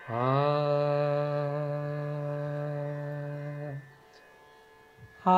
आ आ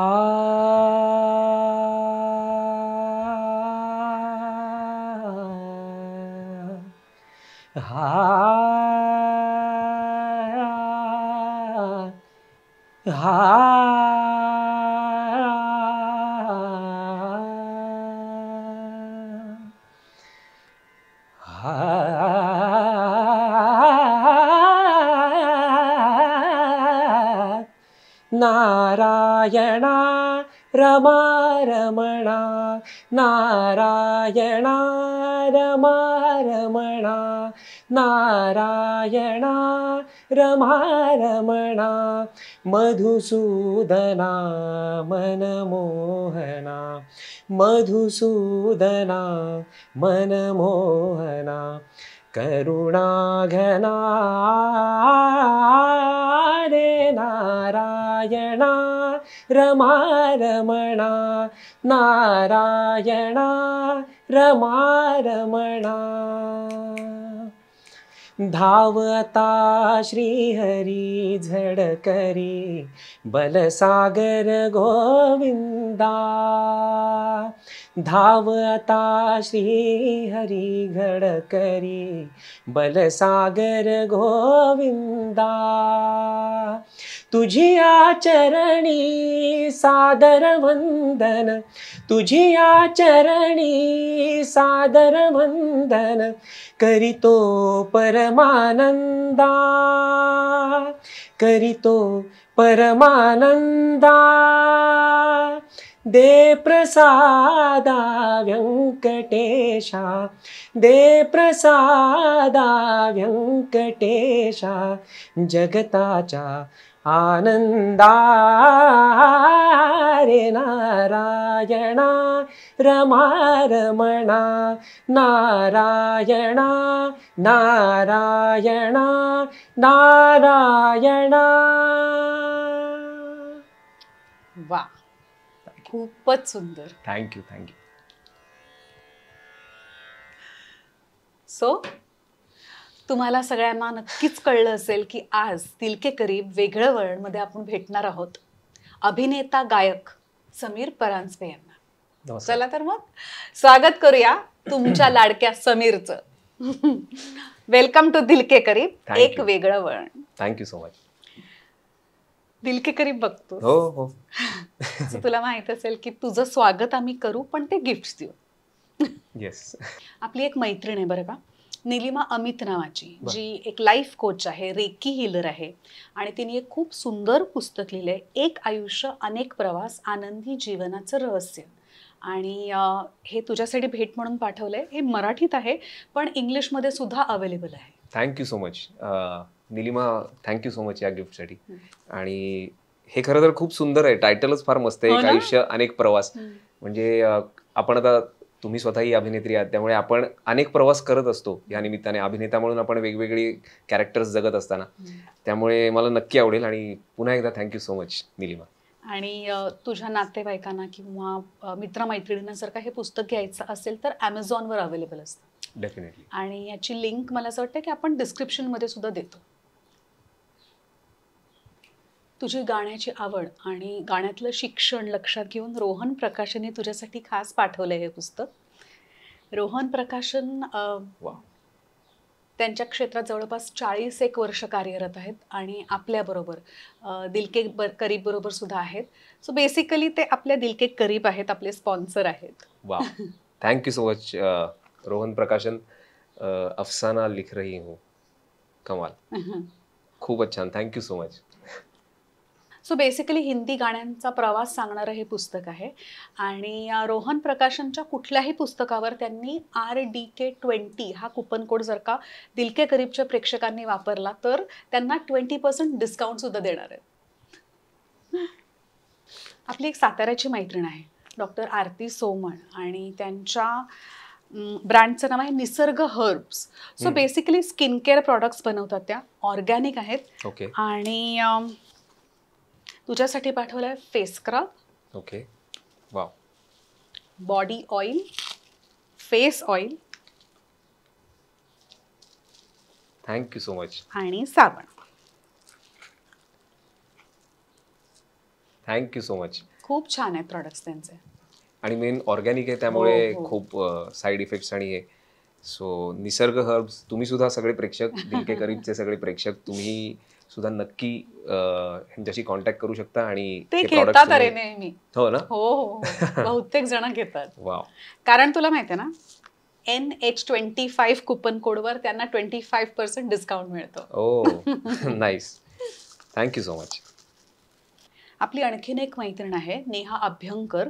नारायणा रमा रमणा नारायणा रमा रमणा नारायणा रमा रमणा मधुसूदना मनमोहना मधुसूदना मनमोहना करुणाघना रे नारायणा रमा रमणा नारायणा रमा रमणा धावता श्रीहरी झडकरी बलसागर गोविंदा धावता श्रीहरी घडकरी बलसागर गोविंदा तुझिया चरणी सादर वंदन तुझिया चरणी सादर वंदन करितो परमानंदा करितो परमानंदा दे प्रसादा व्यंकटेशा दे प्रसादा व्यंकटेशा जगताच्या आनंदा रे नारायणा रमा रमणा नारायणा नारायणा नारायणा. वा, खूपच सुंदर. Thank you thank you. सो तुम्हाला सगळ्यांना नक्कीच कळलं असेल की आज दिल के करीब वेगळं वळण मध्ये आपण भेटणार आहोत अभिनेता गायक समीर परांजपे यांना. चला तर मग स्वागत करूया तुमच्या लाडक्या समीरचं. वेलकम टू दिल के करीब एक वेगळं वळण. Thank you so much. दिल के करीब बघतो. हो हो. तुला माहित असेल की तुझं स्वागत आम्ही करू पण ते गिफ्ट्स देऊ. येस. आपली एक मैत्रीण आहे बरं का, निलिमा अमित नावाची, जी एक लाईफ कोच आहे, रेकी हिलर आहे आणि तिने एक खूप सुंदर पुस्तक लिहिलंय, एक आयुष्य अनेक प्रवास आनंदी जीवनाचं रहस्य. आणि हे तुझ्यासाठी भेट म्हणून पाठवलंय. हे मराठीत आहे पण इंग्लिशमध्ये सुद्धा अवेलेबल आहे. Thank you so much Nilima, thank you so much या गिफ्टसाठी. आणि हे खरं तर खूप सुंदर आहे, टायटलच फार मस्त आहे, एक आयुष्य अनेक प्रवास. म्हणजे आपण आता तुम्ही स्वतःही अभिनेत्री आहात त्यामुळे आपण अनेक प्रवास करत असतो या निमित्ताने. अभिनेता म्हणून आपण वेगवेगळी कॅरेक्टर्स जगत असताना, त्यामुळे मला नक्की आवडेल. आणि पुन्हा एकदा थँक्यू सो मच निलिमा. आणि तुझ्या नातेवाईकांना किंवा मित्रमैत्रिणींना जर का हे पुस्तक घ्यायचं असेल तर ॲमेझॉनवर अवेलेबल असतं. डेफिनेटली. आणि याची लिंक मला असं वाटतं की आपण डिस्क्रिप्शनमध्ये सुद्धा देतो. तुझी गाण्याची आवड आणि गाण्यातलं शिक्षण लक्षात घेऊन रोहन प्रकाशनने तुझ्यासाठी खास पाठवलंय हे पुस्तक. रोहन प्रकाशन त्यांच्या क्षेत्रात जवळपास 41 वर्ष कार्यरत आहेत आणि आपल्याबरोबर दिल के करीब बरोबर सुद्धा आहेत. सो बेसिकली ते आपल्या दिल के करीब आहेत, आपले स्पॉन्सर आहेत. वा, थँक्यू सो मच रोहन प्रकाशन. अफसाना लिख रही हूँ. कमाल, खूपच छान, thank you so much. So basically Hindi गाण्यांचा प्रवास सांगणारं हे पुस्तक आहे. आणि रोहन प्रकाशनच्या कुठल्याही पुस्तकावर त्यांनी RDK20 हा कुपन कोड जर का दिल के करीबच्या प्रेक्षकांनी वापरला तर त्यांना 20% डिस्काउंट सुद्धा देणार आहेत. आपली एक साताऱ्याची मैत्रीण आहे डॉक्टर आरती सोमण आणि त्यांच्या ब्रँडचं नाव आहे Nisarg herbs. So basically skin care products बनवतात, त्या ऑर्गॅनिक आहेत. ओके. आणि तुझ्यासाठी पाठवलंय face scrub. Okay. Wow. Body oil, face oil thank you so much. आणि साबण. Thank you so much. खूप छान आहेत प्रॉडक्ट्स त्यांचे. आणि मेन ऑर्गॅनिक आहे त्यामुळे हो. खूप साईड इफेक्ट्स आणि हे. सो निसर्ग हर्ब्स, तुम्ही सुद्धा सगळे प्रेक्षक, दिल के करीबचे सगळे प्रेक्षक, तुम्ही सुद्धा नक्की ह्यांच्याशी कॉन्टॅक्ट करू शकता आणि ते हे घेतात products अरे तुम्ही- नेहमी. हो ना. हो हो हो. बहुतेक जण घेतात. वाव. कारण तुला माहिती आहे ना, NH25 कुपन कोडवर त्यांना 25% डिस्काउंट मिळतो. ओ नाईस. Thank you so much. आपली आणखीन एक मैत्रीण आहे Neha Abhyankar.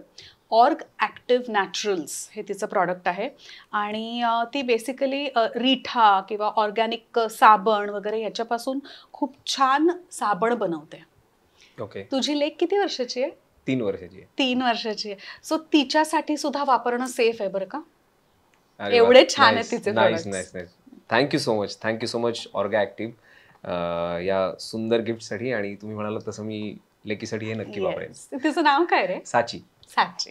Org active Naturals हे तिचं प्रॉडक्ट आहे आणि ती बेसिकली रिठा किंवा ऑर्गॅनिक साबण वगैरे याच्यापासून खूप छान साबण बनवते. ओके. तुझी लेक किती वर्षाची आहे? 3 वर्षाची आहे. 3 वर्षाची आहे. सो तिच्यासाठी सुद्धा वापरणं सेफ आहे बरं का? अरे एवढे वा. छान आहेत Nice, तिचे nice, products. nice, nice. Thank you so much. Thank you so much Orga Active या सुंदर गिफ्टसाठी. आणि तुम्ही म्हणाला तसं मी लेकीसाठी हे नक्की वापरेन. Yes. तिचं नाव काय रे? साची. साची.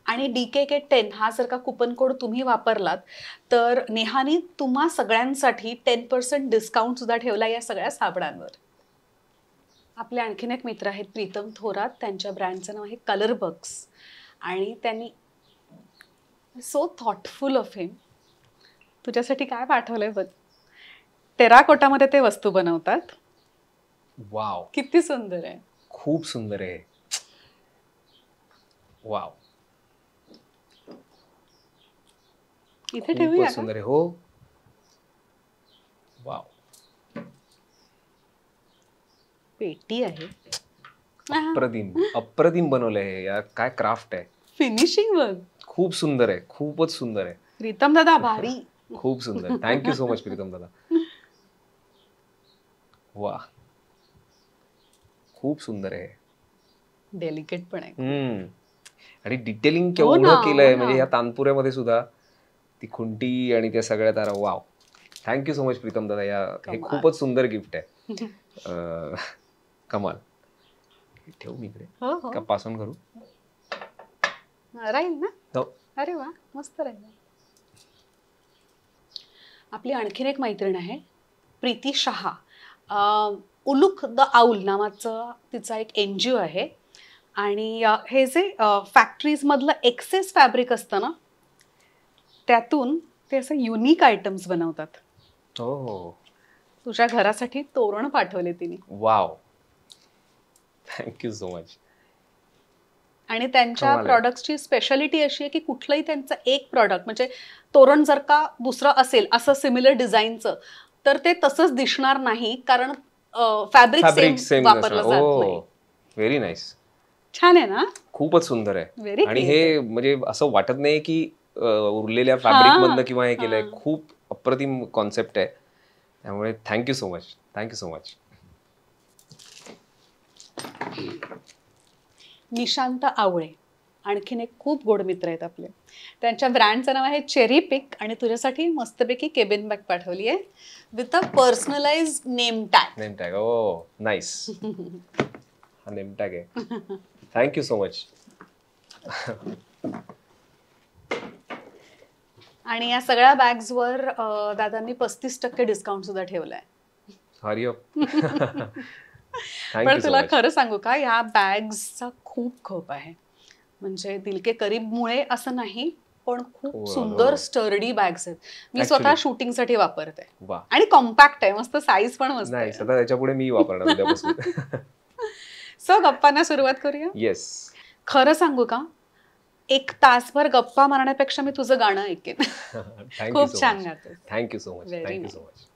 आणि DKK10 हा जर का कुपन कोड तुम्ही वापरलात तर नेहानी तुम्हा सगळ्यांसाठी 10% डिस्काउंट सुद्धा ठेवला या सगळ्या साबणांवर. आपले आणखीन एक मित्र आहेत प्रीतम थोरात. त्यांच्या ब्रँडचं नाव आहे कलर बग्स आणि त्यांनी सो थॉटफुल ऑफ हिम. तुझ्यासाठी काय पाठवलंय बघ. टेराकोटामध्ये ते वस्तू बनवतात. वाव. किती सुंदर आहे. खूप सुंदर आहे. वाव. इथे ठेवूया खूपच का? सुंदर आहे. हो. वाव. पेटी आहे. अप्रतिम अप्रतिम बनवलंय हे यार. काय क्राफ्ट आहे. फिनिशिंग बघ. खूप सुंदर आहे. खूपच सुंदर आहे. प्रीतम दादा भारी. खूप सुंदर. थँक्यू सो मच प्रीतम दादा. वा. खूप सुंदर आहे. डेलिकेट पण आहे. आणि डिटेलिंग हो केवढं ना, केलंय हो म्हणजे ना. या तानपुऱ्यामध्ये सुद्धा ती खुंटी आणि त्या सगळ्या तारा. Wow. Thank you so much Pritam दादा. हे कमाल. खूपच सुंदर गिफ्ट आहे. कमाल. ठेवू मी इकडे हो हो का पास ऑन करू. राहील ना. हो. अरे वा मस्त राहील. आपली आणखीन एक मैत्रीण आहे प्रीती शहा. उलुक द आऊल नावाचं तिचा एक NGO आहे आणि हे जे फॅक्टरीजमधलं एक्सेस फॅब्रिक असतं ना त्यातून ते असं युनिक आयटम्स बनवतात. हो. तुझ्या घरासाठी तोरण पाठवले तिने. वाव. Thank you so much. आणि त्यांच्या कमाल आहे. प्रॉडक्ट्सची स्पेशालिटी अशी आहे की कुठलंही त्यांचं एक प्रॉडक्ट म्हणजे तोरण जर का दुसरं असेल असं सिमिलर डिझाईनचं तर ते तसंच दिसणार नाही कारण फॅब्रिक फॅब्रिक सेम सेम वापरलं जात नाही. Very nice. छान आहे ना. खूपच सुंदर आहे. व्हेरी आणि हे म्हणजे असं वाटत नाही की उरलेल्या फॅब्रिक मधनं किंवा हे केलंय. खूप अप्रतिम कॉन्सेप्ट आहे. त्यामुळे thank you so much. Thank you so much. Nishant Awale आणखीन एक खूप गोड मित्र आहेत आपले. त्यांच्या ब्रँडचं नाव आहे चेरी पिक आणि तुझ्यासाठी मस्तपैकी केबिन बॅग पाठवली आहे with a personalise name tag. Name tag. Oh nice. हा नेम टॅग आहे. Thank you so much. आणि या सगळ्या बॅग्सवर दादांनी 35% डिस्काउंट सुद्धा ठेवलाय. Hurry up. पण थँक्यू सो तुला मच. खरं सांगू का ह्या बॅग्सचा खूप खप आहे. म्हणजे दिल के करीबमुळे असं नाही पण खूप हो, सुंदर हो. स्टर्डी बॅग्स आहेत. मी Actually. स्वतः शूटिंगसाठी वापरते वा. आणि कॉम्पॅक्ट आहे मस्त साईज पण मस्त नाही आहे. सध्या त्याच्यापुढे मी वापरणार उद्यापासून. सो गप्पांना सुरुवात करूया. येस. खरं सांगू का 1 तासभर गप्पा मारण्यापेक्षा मी तुझं गाणं ऐकेन. थँक्यू खूप सो छान मच. गातेस. Thank you so much. Very thank you nice. So much.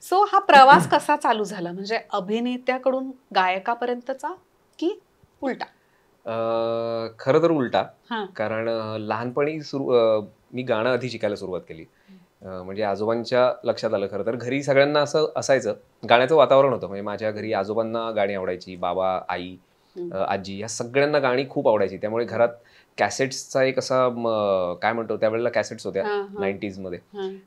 So हा प्रवास कसा चालू झाला म्हणजे अभिनेत्याकडून गायकापर्यंतचा की उलटा? खरं तर उलटा. हा. कारण लहानपणी मी गाणं आधी शिकायला सुरुवात केली. म्हणजे आजोबांच्या लक्षात आलं खरं तर घरी सगळ्यांना असं असायचं. गाण्याचं वातावरण होतं. म्हणजे माझ्या घरी आजोबांना गाणी आवडायची. बाबा, आई, आजी या सगळ्यांना गाणी खूप आवडायची. त्यामुळे घरात कॅसेट्सचा एक असा काय म्हणतो त्यावेळेला कॅसेट्स होत्या 90s मध्ये.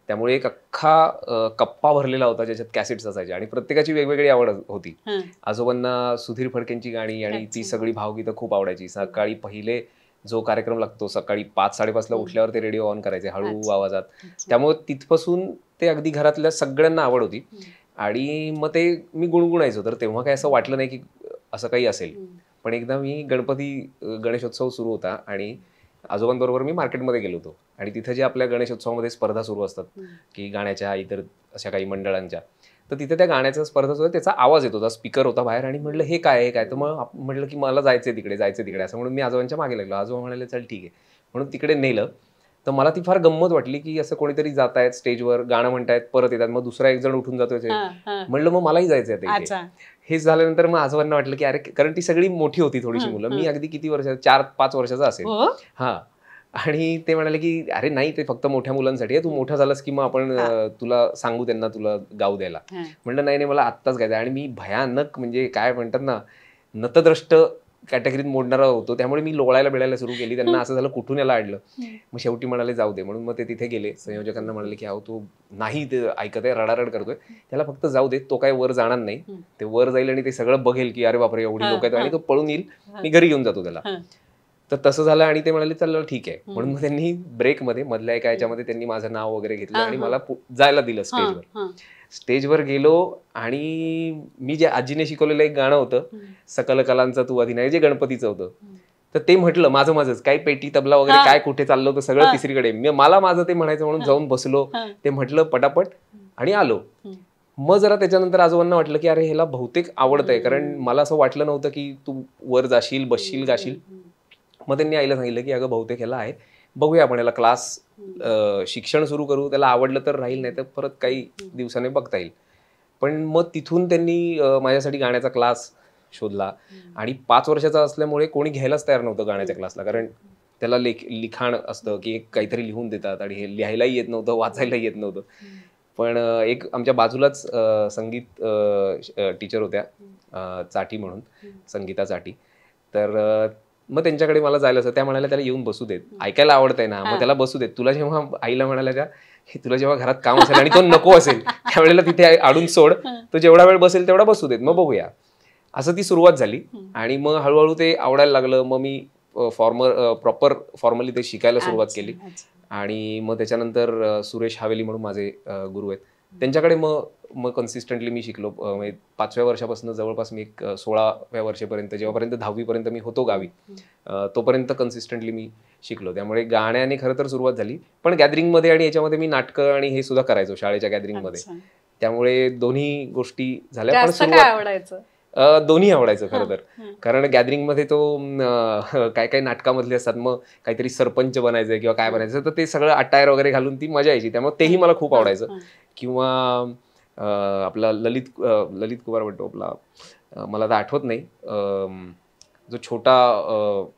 त्यामुळे एक अख्खा कप्पा भरलेला होता ज्याच्यात कॅसेट्स असायच्या आणि प्रत्येकाची वेगवेगळी आवड होती. आजोबांना सुधीर फडकेंची गाणी आणि ती सगळी भावगीतं खूप आवडायची. सकाळी पहिले जो कार्यक्रम लागतो सकाळी 5-5:30 ला उठल्यावर ते रेडिओ ऑन करायचे हळू आवाजात. त्यामुळे तिथपासून ते अगदी घरातल्या सगळ्यांना आवड होती आणि मग ते मी गुणगुणायचो. तर तेव्हा काही असं वाटलं नाही की असं काही असेल. पण एकदा मी गणेशोत्सव सुरू होता आणि आजोबांबरोबर मी मार्केटमध्ये गेलो होतो आणि तिथे जे आपल्या गणेशोत्सवामध्ये स्पर्धा सुरू असतात की गाण्याच्या इतर अशा काही मंडळांच्या, तर तिथे त्या गाण्याच्या स्पर्धा सुरू त्याचा आवाज येत होता, स्पीकर होता बाहेर आणि म्हटलं हे काय तर मग म्हटलं की मला जायचंय तिकडे असं म्हणून मी आजोबांच्या मागे लागलो. आजोबा म्हणाले चल ठीक आहे म्हणून तिकडे नेलं. तर मला ती फार गंमत वाटली की असं कोणीतरी जात आहेत स्टेजवर, गाणं म्हणतायत, परत येतात, मग दुसरा एक जण उठून जातोय. म्हणलं मग मलाही जायचंय तिथे. हे झाल्यानंतर मग आजोबांना वाटलं की अरे, कारण ती सगळी मोठी होती थोडीशी मुलं, मी अगदी किती वर्षाचा 4-5 वर्षाचा असेल. हा, आणि ते म्हणाले की अरे नाही, ते फक्त मोठ्या मुलांसाठी आहे, तू मोठा झालास की मग आपण तुला सांगू त्यांना तुला गाऊ द्यायला. म्हणलं नाही मला आत्ताच गायचं. आणि मी भयानक म्हणजे काय म्हणतात ना, नतद्रष्ट कॅटेगरीत मोडणारा होतो, त्यामुळे मी लोळायला सुरू केली. त्यांना असं झालं कुठून याला आणलं. मग शेवटी म्हणाले जाऊ दे, म्हणून मग ते तिथे गेले. संयोजकांना म्हणाले की अहो तो नाही ते ऐकत आहे, रडारड करतोय, त्याला फक्त जाऊ दे, तो काय वर जाणार नाही, ते वर जाईल आणि ते सगळं बघेल की अरे बापरे एवढी लोक आहेत आणि तो पळून येईल, मी घरी घेऊन जातो त्याला. तर तसं झालं आणि ते म्हणाले चल ठीक आहे. म्हणून मग त्यांनी ब्रेकमध्ये मधल्या एका याच्यामध्ये त्यांनी माझं नाव वगैरे घेतलं आणि मला जायला दिलं स्टेजवर गेलो. आणि मी जे आजीने शिकवलेलं एक गाणं होतं, सकल कलांचा तू अधिनायक, जे गणपतीचं होतं, तर ते म्हटलं माझंच काही पेटी तबला वगैरे काय कुठे चाललं होतं सगळं तिसरीकडे, मला माझं ते म्हणायचं म्हणून जाऊन बसलो, ते म्हटलं पटापट आणि आलो. मग जरा त्याच्यानंतर आजोबांना वाटलं की अरे ह्याला बहुतेक आवडतंय, कारण मला असं वाटलं नव्हतं की तू वर जाशील, बसशील, गाशील. मग त्यांनी आईला सांगितलं की अगं बहुतेक ह्याला आहे, बघूया आपण याला क्लास शिक्षण सुरू करू, त्याला आवडलं तर राहील, नाही तर परत काही दिवसाने बघता येईल. पण मग तिथून त्यांनी माझ्यासाठी गाण्याचा क्लास शोधला. आणि 5 वर्षाचा असल्यामुळे कोणी घ्यायलाच तयार नव्हतं गाण्याच्या क्लासला, कारण त्याला लिखाण असतं की काहीतरी लिहून देतात आणि हे लिहायलाही येत नव्हतं, वाचायलाही येत नव्हतं. पण एक आमच्या बाजूलाच संगीत टीचर होत्या, चाटी म्हणून, संगीता चाटी. तर मग त्यांच्याकडे मला जायला असं, त्या म्हणाल्या त्याला येऊन बसू देत, ऐकायला आवडतंय ना, मग त्याला बसू देत. तुला जेव्हा आईला म्हणाल्या त्या, तुला जेव्हा घरात काम असेल आणि तो नको असेल त्यावेळेला तिथे आडून सोड, तो जेवढा वेळ बसेल तेवढा बसू देत, मग बघूया. असं ती सुरुवात झाली. आणि मग हळूहळू ते आवडायला लागलं. मग मी प्रॉपर फॉर्मली ते शिकायला सुरुवात केली. आणि मग त्याच्यानंतर सुरेश हावेली म्हणून माझे गुरु आहेत, त्यांच्याकडे मग कन्सिस्टंटली मी शिकलो. 5व्या वर्षापासून जवळपास मी 16व्या वर्षापर्यंत, जेव्हापर्यंत 10वी पर्यंत मी होतो गावी, तोपर्यंत कन्सिस्टंटली मी शिकलो. त्यामुळे गाण्याने खरं तर सुरुवात झाली. पण गॅदरिंगमध्ये आणि याच्यामध्ये मी नाटकं आणि हे सुद्धा करायचो शाळेच्या गॅदरिंगमध्ये, त्यामुळे दोन्ही गोष्टी झाल्या. पण सुरुवात दोन्ही आवडायचं खरं तर, कारण गॅदरिंगमध्ये तो काय काय नाटकामधले असतात, मग काहीतरी सरपंच बनायचं किंवा काय बनायचं, तर ते सगळं अटायर वगैरे घालून ती मजा यायची, त्यामुळे तेही मला खूप आवडायचं. किंवा आपला ललित कुमार म्हणतो आपला, मला आता आठवत नाही, जो छोटा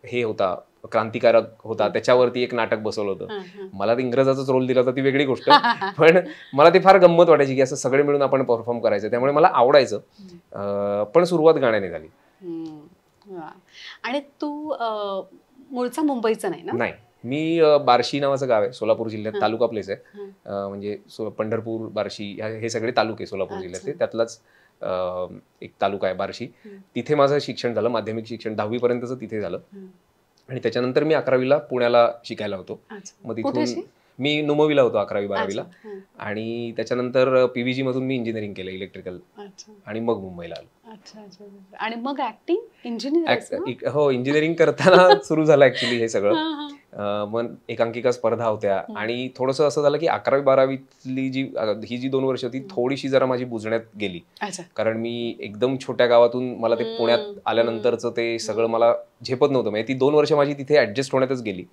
हे होता, क्रांतिकारक होता, त्याच्यावरती एक नाटक बसवलं होतं. मला ते इंग्रजाचाच रोल दिला होता, ती वेगळी गोष्ट, पण मला ते फार गंमत वाटायची की असं सगळे मिळून आपण परफॉर्म करायचं, त्यामुळे मला आवडायचं. पण सुरुवात गाण्याने झाली. आणि तू मूळचा मुंबईचा नाही ना? नाही, मी बार्शी नावाचं गाव आहे, सोलापूर जिल्ह्यात, तालुका प्लेस आहे. म्हणजे पंढरपूर, बार्शी हे सगळे तालुके सोलापूर जिल्ह्यातले, त्यातलाच एक तालुका आहे बार्शी. तिथे माझं शिक्षण झालं, माध्यमिक शिक्षण 10वी पर्यंतच तिथे झालं. आणि त्याच्यानंतर मी 11वीला पुण्याला शिकायला होतो. मग तिथून मी नुमवीला होतो 11वी-12वीला. आणि त्याच्यानंतर PVG मधून मी इंजिनिअरिंग केलं, इलेक्ट्रिकल, आणि मग मुंबईला आलो. आणि मग ऍक्टिंग इंजिनिअरिंग, हो, इंजिनिअरिंग करताना सुरू झालं ऍक्च्युली हे सगळं. मग एकांकिका स्पर्धा होत्या आणि थोडंसं असं झालं की 11वी-12वीतली ही जी 2 वर्ष होती, थोडीशी जरा माझी बुजण्यात गेली. कारण मी एकदम छोट्या गावातून, मला ते पुण्यात आल्यानंतरचं ते सगळं मला झेपत नव्हतं. म्हणजे ती 2 वर्ष माझी तिथे ऍडजस्ट होण्यातच गेली.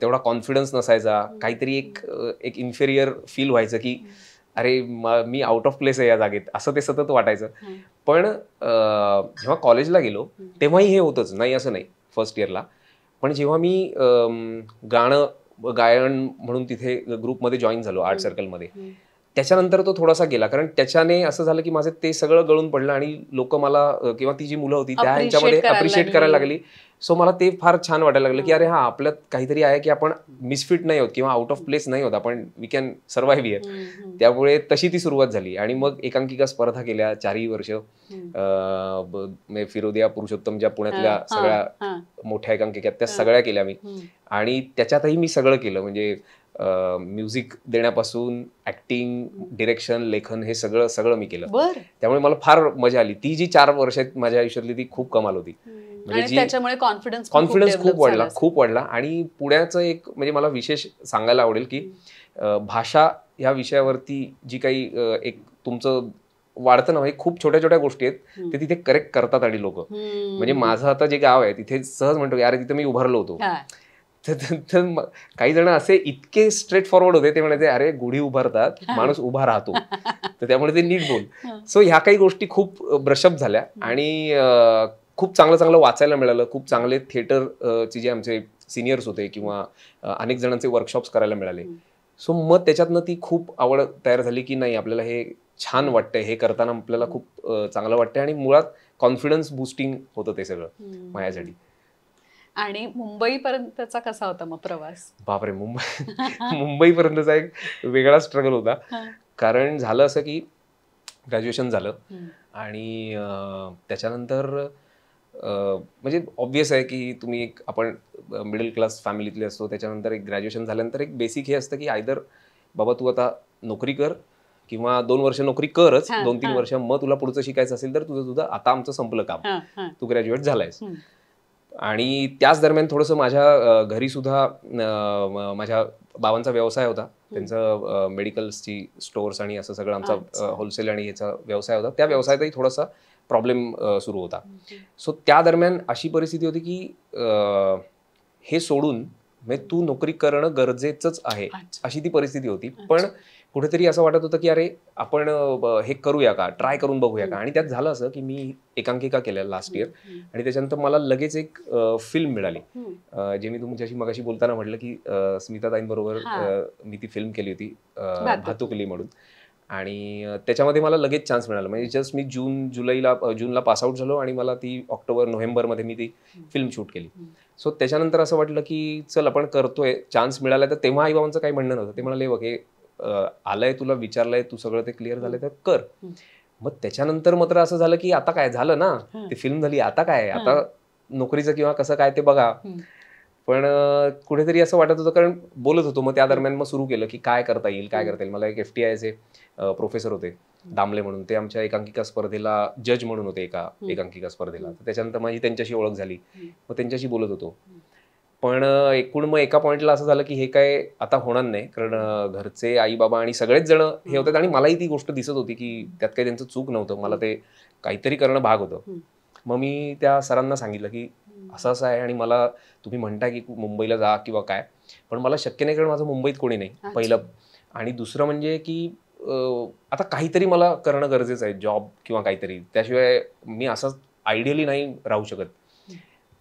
तेवढा कॉन्फिडन्स नसायचा, काहीतरी एक इन्फेरियर फील व्हायचं की अरे मी आउट ऑफ प्लेस आहे या जागेत, असं ते सतत वाटायचं. पण जेव्हा कॉलेजला गेलो तेव्हाही हे होतंच, नाही असं नाही, फर्स्ट इयरला. पण जेव्हा मी गायन म्हणून तिथे ग्रुपमध्ये जॉईन झालो, आर्ट सर्कलमध्ये, त्याच्यानंतर तो थोडासा गेला. कारण त्याच्याने असं झालं की माझं ते सगळं गळून पडलं आणि लोक मला, किंवा ती जी मुलं होती त्या ह्यांच्यामध्ये अप्रिशिएट करायला लागली. सो मला ते फार छान वाटायला लागलं की अरे हा, आपल्यात काहीतरी आहे की आपण मिसफिट नाही होत किंवा आउट ऑफ प्लेस नाही होत, आपण वी कॅन सर्व्हाइव्ह हिअर. त्यामुळे तशी ती सुरुवात झाली. आणि मग एकांकिका स्पर्धा केल्या 4ही वर्ष. फिरोदिया, पुरुषोत्तम, ज्या पुण्यातल्या सगळ्या मोठ्या एकांकिका त्या सगळ्या केल्या मी. आणि त्याच्यातही मी सगळं केलं, म्हणजे म्युझिक देण्यापासून ऍक्टिंग, डिरेक्शन, लेखन हे सगळं मी केलं. बरं. त्यामुळे मला फार मजा आली. ती जी 4 वर्ष आहेत माझ्या आयुष्यातली ती खूप कमाल होती. म्हणजे त्याच्यामुळे कॉन्फिडन्स खूप वाढला. आणि पुण्याचं एक म्हणजे मला विशेष सांगायला आवडेल की भाषा ह्या विषयावरती जी काही एक तुमचं वाढतं ना, हे खूप छोट्या छोट्या गोष्टी आहेत ते तिथे करेक्ट करतात. आणि लोक म्हणजे माझं आता जे गाव आहे तिथे सहज म्हणतो की अरे तिथे मी उभारलो होतो. तर काही जण असे इतके स्ट्रेट फॉरवर्ड होते, ते म्हणायचे अरे गुढी उभारतात, माणूस उभा राहतो, तर त्यामुळे ते नीट बोल. सो ह्या काही गोष्टी खूप ब्रशअप झाल्या आणि खूप चांगलं वाचायला मिळालं. खूप चांगले थिएटरचे जे आमचे सिनियर्स होते किंवा अनेक जणांचे वर्कशॉप्स करायला मिळाले. सो मग त्याच्यातनं ती खूप आवड तयार झाली की नाही आपल्याला हे छान वाटतंय, हे करताना आपल्याला खूप चांगलं वाटतंय. आणि मुळात कॉन्फिडन्स बुस्टिंग होतं ते सगळं माझ्यासाठी. आणि मुंबईपर्यंतचा कसा होता मग प्रवास? बापरे, मुंबईपर्यंतचा एक वेगळा स्ट्रगल होता. कारण झालं असं की ग्रॅज्युएशन झालं आणि त्याच्यानंतर म्हणजे ऑब्व्हियस आहे की तुम्ही आपण मिडल क्लास फॅमिलीतले असतो. त्याच्यानंतर एक ग्रॅज्युएशन झाल्यानंतर एक बेसिक हे असतं की आयदर बाबा तू आता नोकरी कर किंवा 2 वर्ष नोकरी करच, 2-3 वर्ष, मग तुला पुढचं शिकायचं असेल तर तुझं आता आमचं संपलं काम, तू ग्रॅज्युएट झालायस. आणि त्याच दरम्यान थोडंसं माझ्या घरी सुद्धा माझ्या बाबांचा व्यवसाय होता. त्यांचं मेडिकल्सची स्टोअर्स आणि असं सगळं आमचा होलसेल आणि याचा व्यवसाय होता. त्या व्यवसायातही थोडासा प्रॉब्लेम सुरू होता. सो त्या दरम्यान अशी परिस्थिती होती की हे सोडून म्हणजे तू नोकरी करणं गरजेचंच आहे, अशी ती परिस्थिती होती. पण कुठेतरी असं वाटत होतं की अरे आपण हे करूया का, ट्राय करून बघूया का. आणि त्यात झालं असं की मी एकांकिका केल्या लास्ट इयर आणि त्याच्यानंतर मला लगेच एक फिल्म मिळाली. जे मी तुमच्याशी मगाशी बोलताना म्हटलं की स्मिताताईंबरोबर मी ती फिल्म केली होती भातुकली म्हणून. आणि त्याच्यामध्ये मला लगेच चान्स मिळाला. म्हणजे जस्ट मी जूनला पासआउट झालो आणि मला ती नोव्हेंबरमध्ये मी ती फिल्म शूट केली. सो त्याच्यानंतर असं वाटलं की चल आपण करतोय, चान्स मिळाला. तर तेव्हा आईबाबांचं काही म्हणणं नव्हतं. ते म्हणाले बघ हे आलंय, तुला विचारलंय, तू सगळं ते क्लिअर झालंय तर कर. मग त्याच्यानंतर मात्र असं झालं की आता काय झालं ना, ती फिल्म झाली, आता काय, आता नोकरीचं किंवा कसं काय ते बघा. पण कुठेतरी असं वाटत होतं, कारण बोलत होतो. मग त्या दरम्यान मग सुरू केलं की काय करता येईल. मला एक FTIचे प्रोफेसर होते दामले म्हणून, ते आमच्या एकांकिका स्पर्धेला जज म्हणून होते एका एकांकिका स्पर्धेला. त्याच्यानंतर माझी त्यांच्याशी ओळख झाली, मग त्यांच्याशी बोलत होतो. पण मग एका पॉइंटला असं झालं की हे काय आता होणार नाही, कारण घरचे आई बाबा आणि सगळेच जण हे होतात. आणि मलाही ती गोष्ट दिसत होती की त्यात काही त्यांचं चूक नव्हतं, मला ते काहीतरी करणं भाग होतं. मग मी त्या सरांना सांगितलं की असं असं आहे आणि मला तुम्ही म्हणताय की मुंबईला जा किंवा काय, पण मला शक्य नाही, कारण माझं मुंबईत कोणी नाही पहिलं. आणि दुसरं म्हणजे की आता काहीतरी मला करणं गरजेचं आहे, जॉब किंवा काहीतरी, त्याशिवाय मी असंच आयडियली नाही राहू शकत.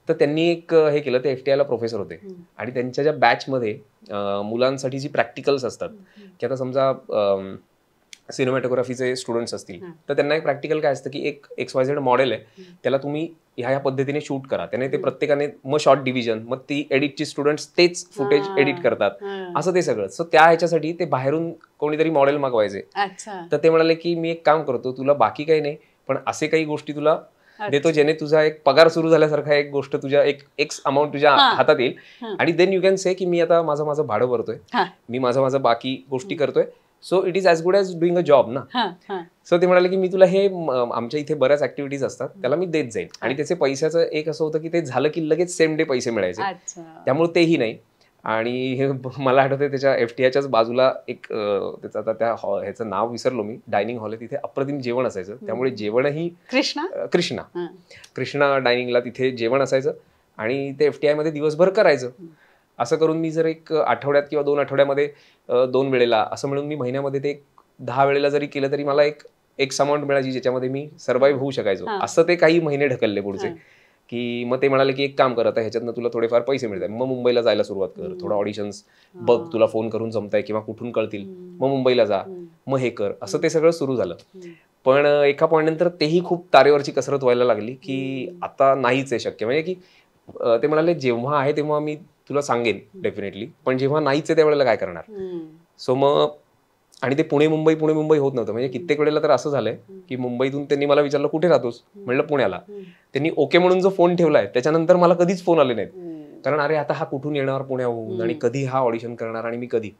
तर त्यांनी एक हे केलं. ते FTIला प्रोफेसर होते आणि त्यांच्या ज्या बॅचमध्ये मुलांसाठी जी प्रॅक्टिकल्स असतात की आता समजा सिनेमॅटोग्राफीचे स्टुडंट्स असतील तर त्यांना एक प्रॅक्टिकल काय असतं की एक XYZ मॉडेल आहे, त्याला तुम्ही ह्या पद्धतीने शूट करा. त्याने ते प्रत्येकाने मग शॉर्ट डिव्हिजन, मग ती एडिटची स्टुडंट्स तेच फुटेज एडिट करतात, असं ते सगळं. सो त्या ह्याच्यासाठी ते बाहेरून कोणीतरी मॉडेल मागवायचे. तर ते म्हणाले की मी एक काम करतो, तुला बाकी काही नाही पण असे काही गोष्टी तुला देतो जेणे तुझा एक पगार सुरू झाल्यासारखा एक गोष्ट तुझ्या एक अमाऊंट तुझ्या हातात येईल. आणि देन यू कॅन से की मी आता माझं भाडं भरतोय, मी माझं बाकी गोष्टी करतोय, so it is as good as doing a job ना. सो ते म्हणाले की मी तुला हे आमच्या इथे बऱ्याच ऍक्टिव्हिटीज असतात त्याला मी देत जाईल. आणि त्याचे पैशाचं एक असं होतं की ते झालं की लगेच सेम डे पैसे मिळायचे, त्यामुळे तेही नाही. आणि मला आठवतंय त्याच्या FTIच्याच बाजूला एक त्याचं आता त्या ह्याचं नाव विसरलो मी, डायनिंग हॉल आहे, तिथे अप्रतिम जेवण असायचं. त्यामुळे जेवणही कृष्णा डायनिंगला तिथे जेवण असायचं आणि ते FTI मध्ये दिवसभर करायचं. असं करून मी जर एक आठवड्यात किंवा 2 आठवड्यामध्ये 2 वेळेला असं मिळून मी महिन्यामध्ये ते 10 वेळेला जरी केलं तरी मला एक अमाऊंट मिळायची ज्याच्यामध्ये मी सर्व्हाइव्ह होऊ शकायचो. असं ते काही महिने ढकलले पुढचे की मग ते म्हणाले की एक काम कर, आता ह्याच्यातनं तुला थोडेफार पैसे मिळतात, मग मुंबईला जायला सुरुवात कर, थोडा ऑडिशन्स बघ, तुला फोन करून जमताय किंवा कुठून कळतील, मग मुंबईला जा, मग हे कर. असं ते सगळं सुरू झालं. पण एका पॉईंट नंतर तेही खूप तारेवरची कसरत व्हायला लागली की आता नाहीच आहे शक्य. म्हणजे की ते म्हणाले जेव्हा आहे तेव्हा मी तुला सांगेन डेफिनेटली, पण जेव्हा नाहीच आहे त्यावेळेला काय करणार. सो मग आणि ते पुणे मुंबई होत नव्हतं. म्हणजे कित्येक वेळेला तर असं झालंय की मुंबईतून त्यांनी मला विचारलं कुठे राहतोस, म्हणलं पुण्याला. त्यांनी ओके म्हणून जो फोन ठेवलाय त्याच्यानंतर मला कधीच फोन आले नाहीत, कारण अरे आता हा कुठून येणार पुण्याहून आणि कधी हा ऑडिशन करणार आणि मी कधी.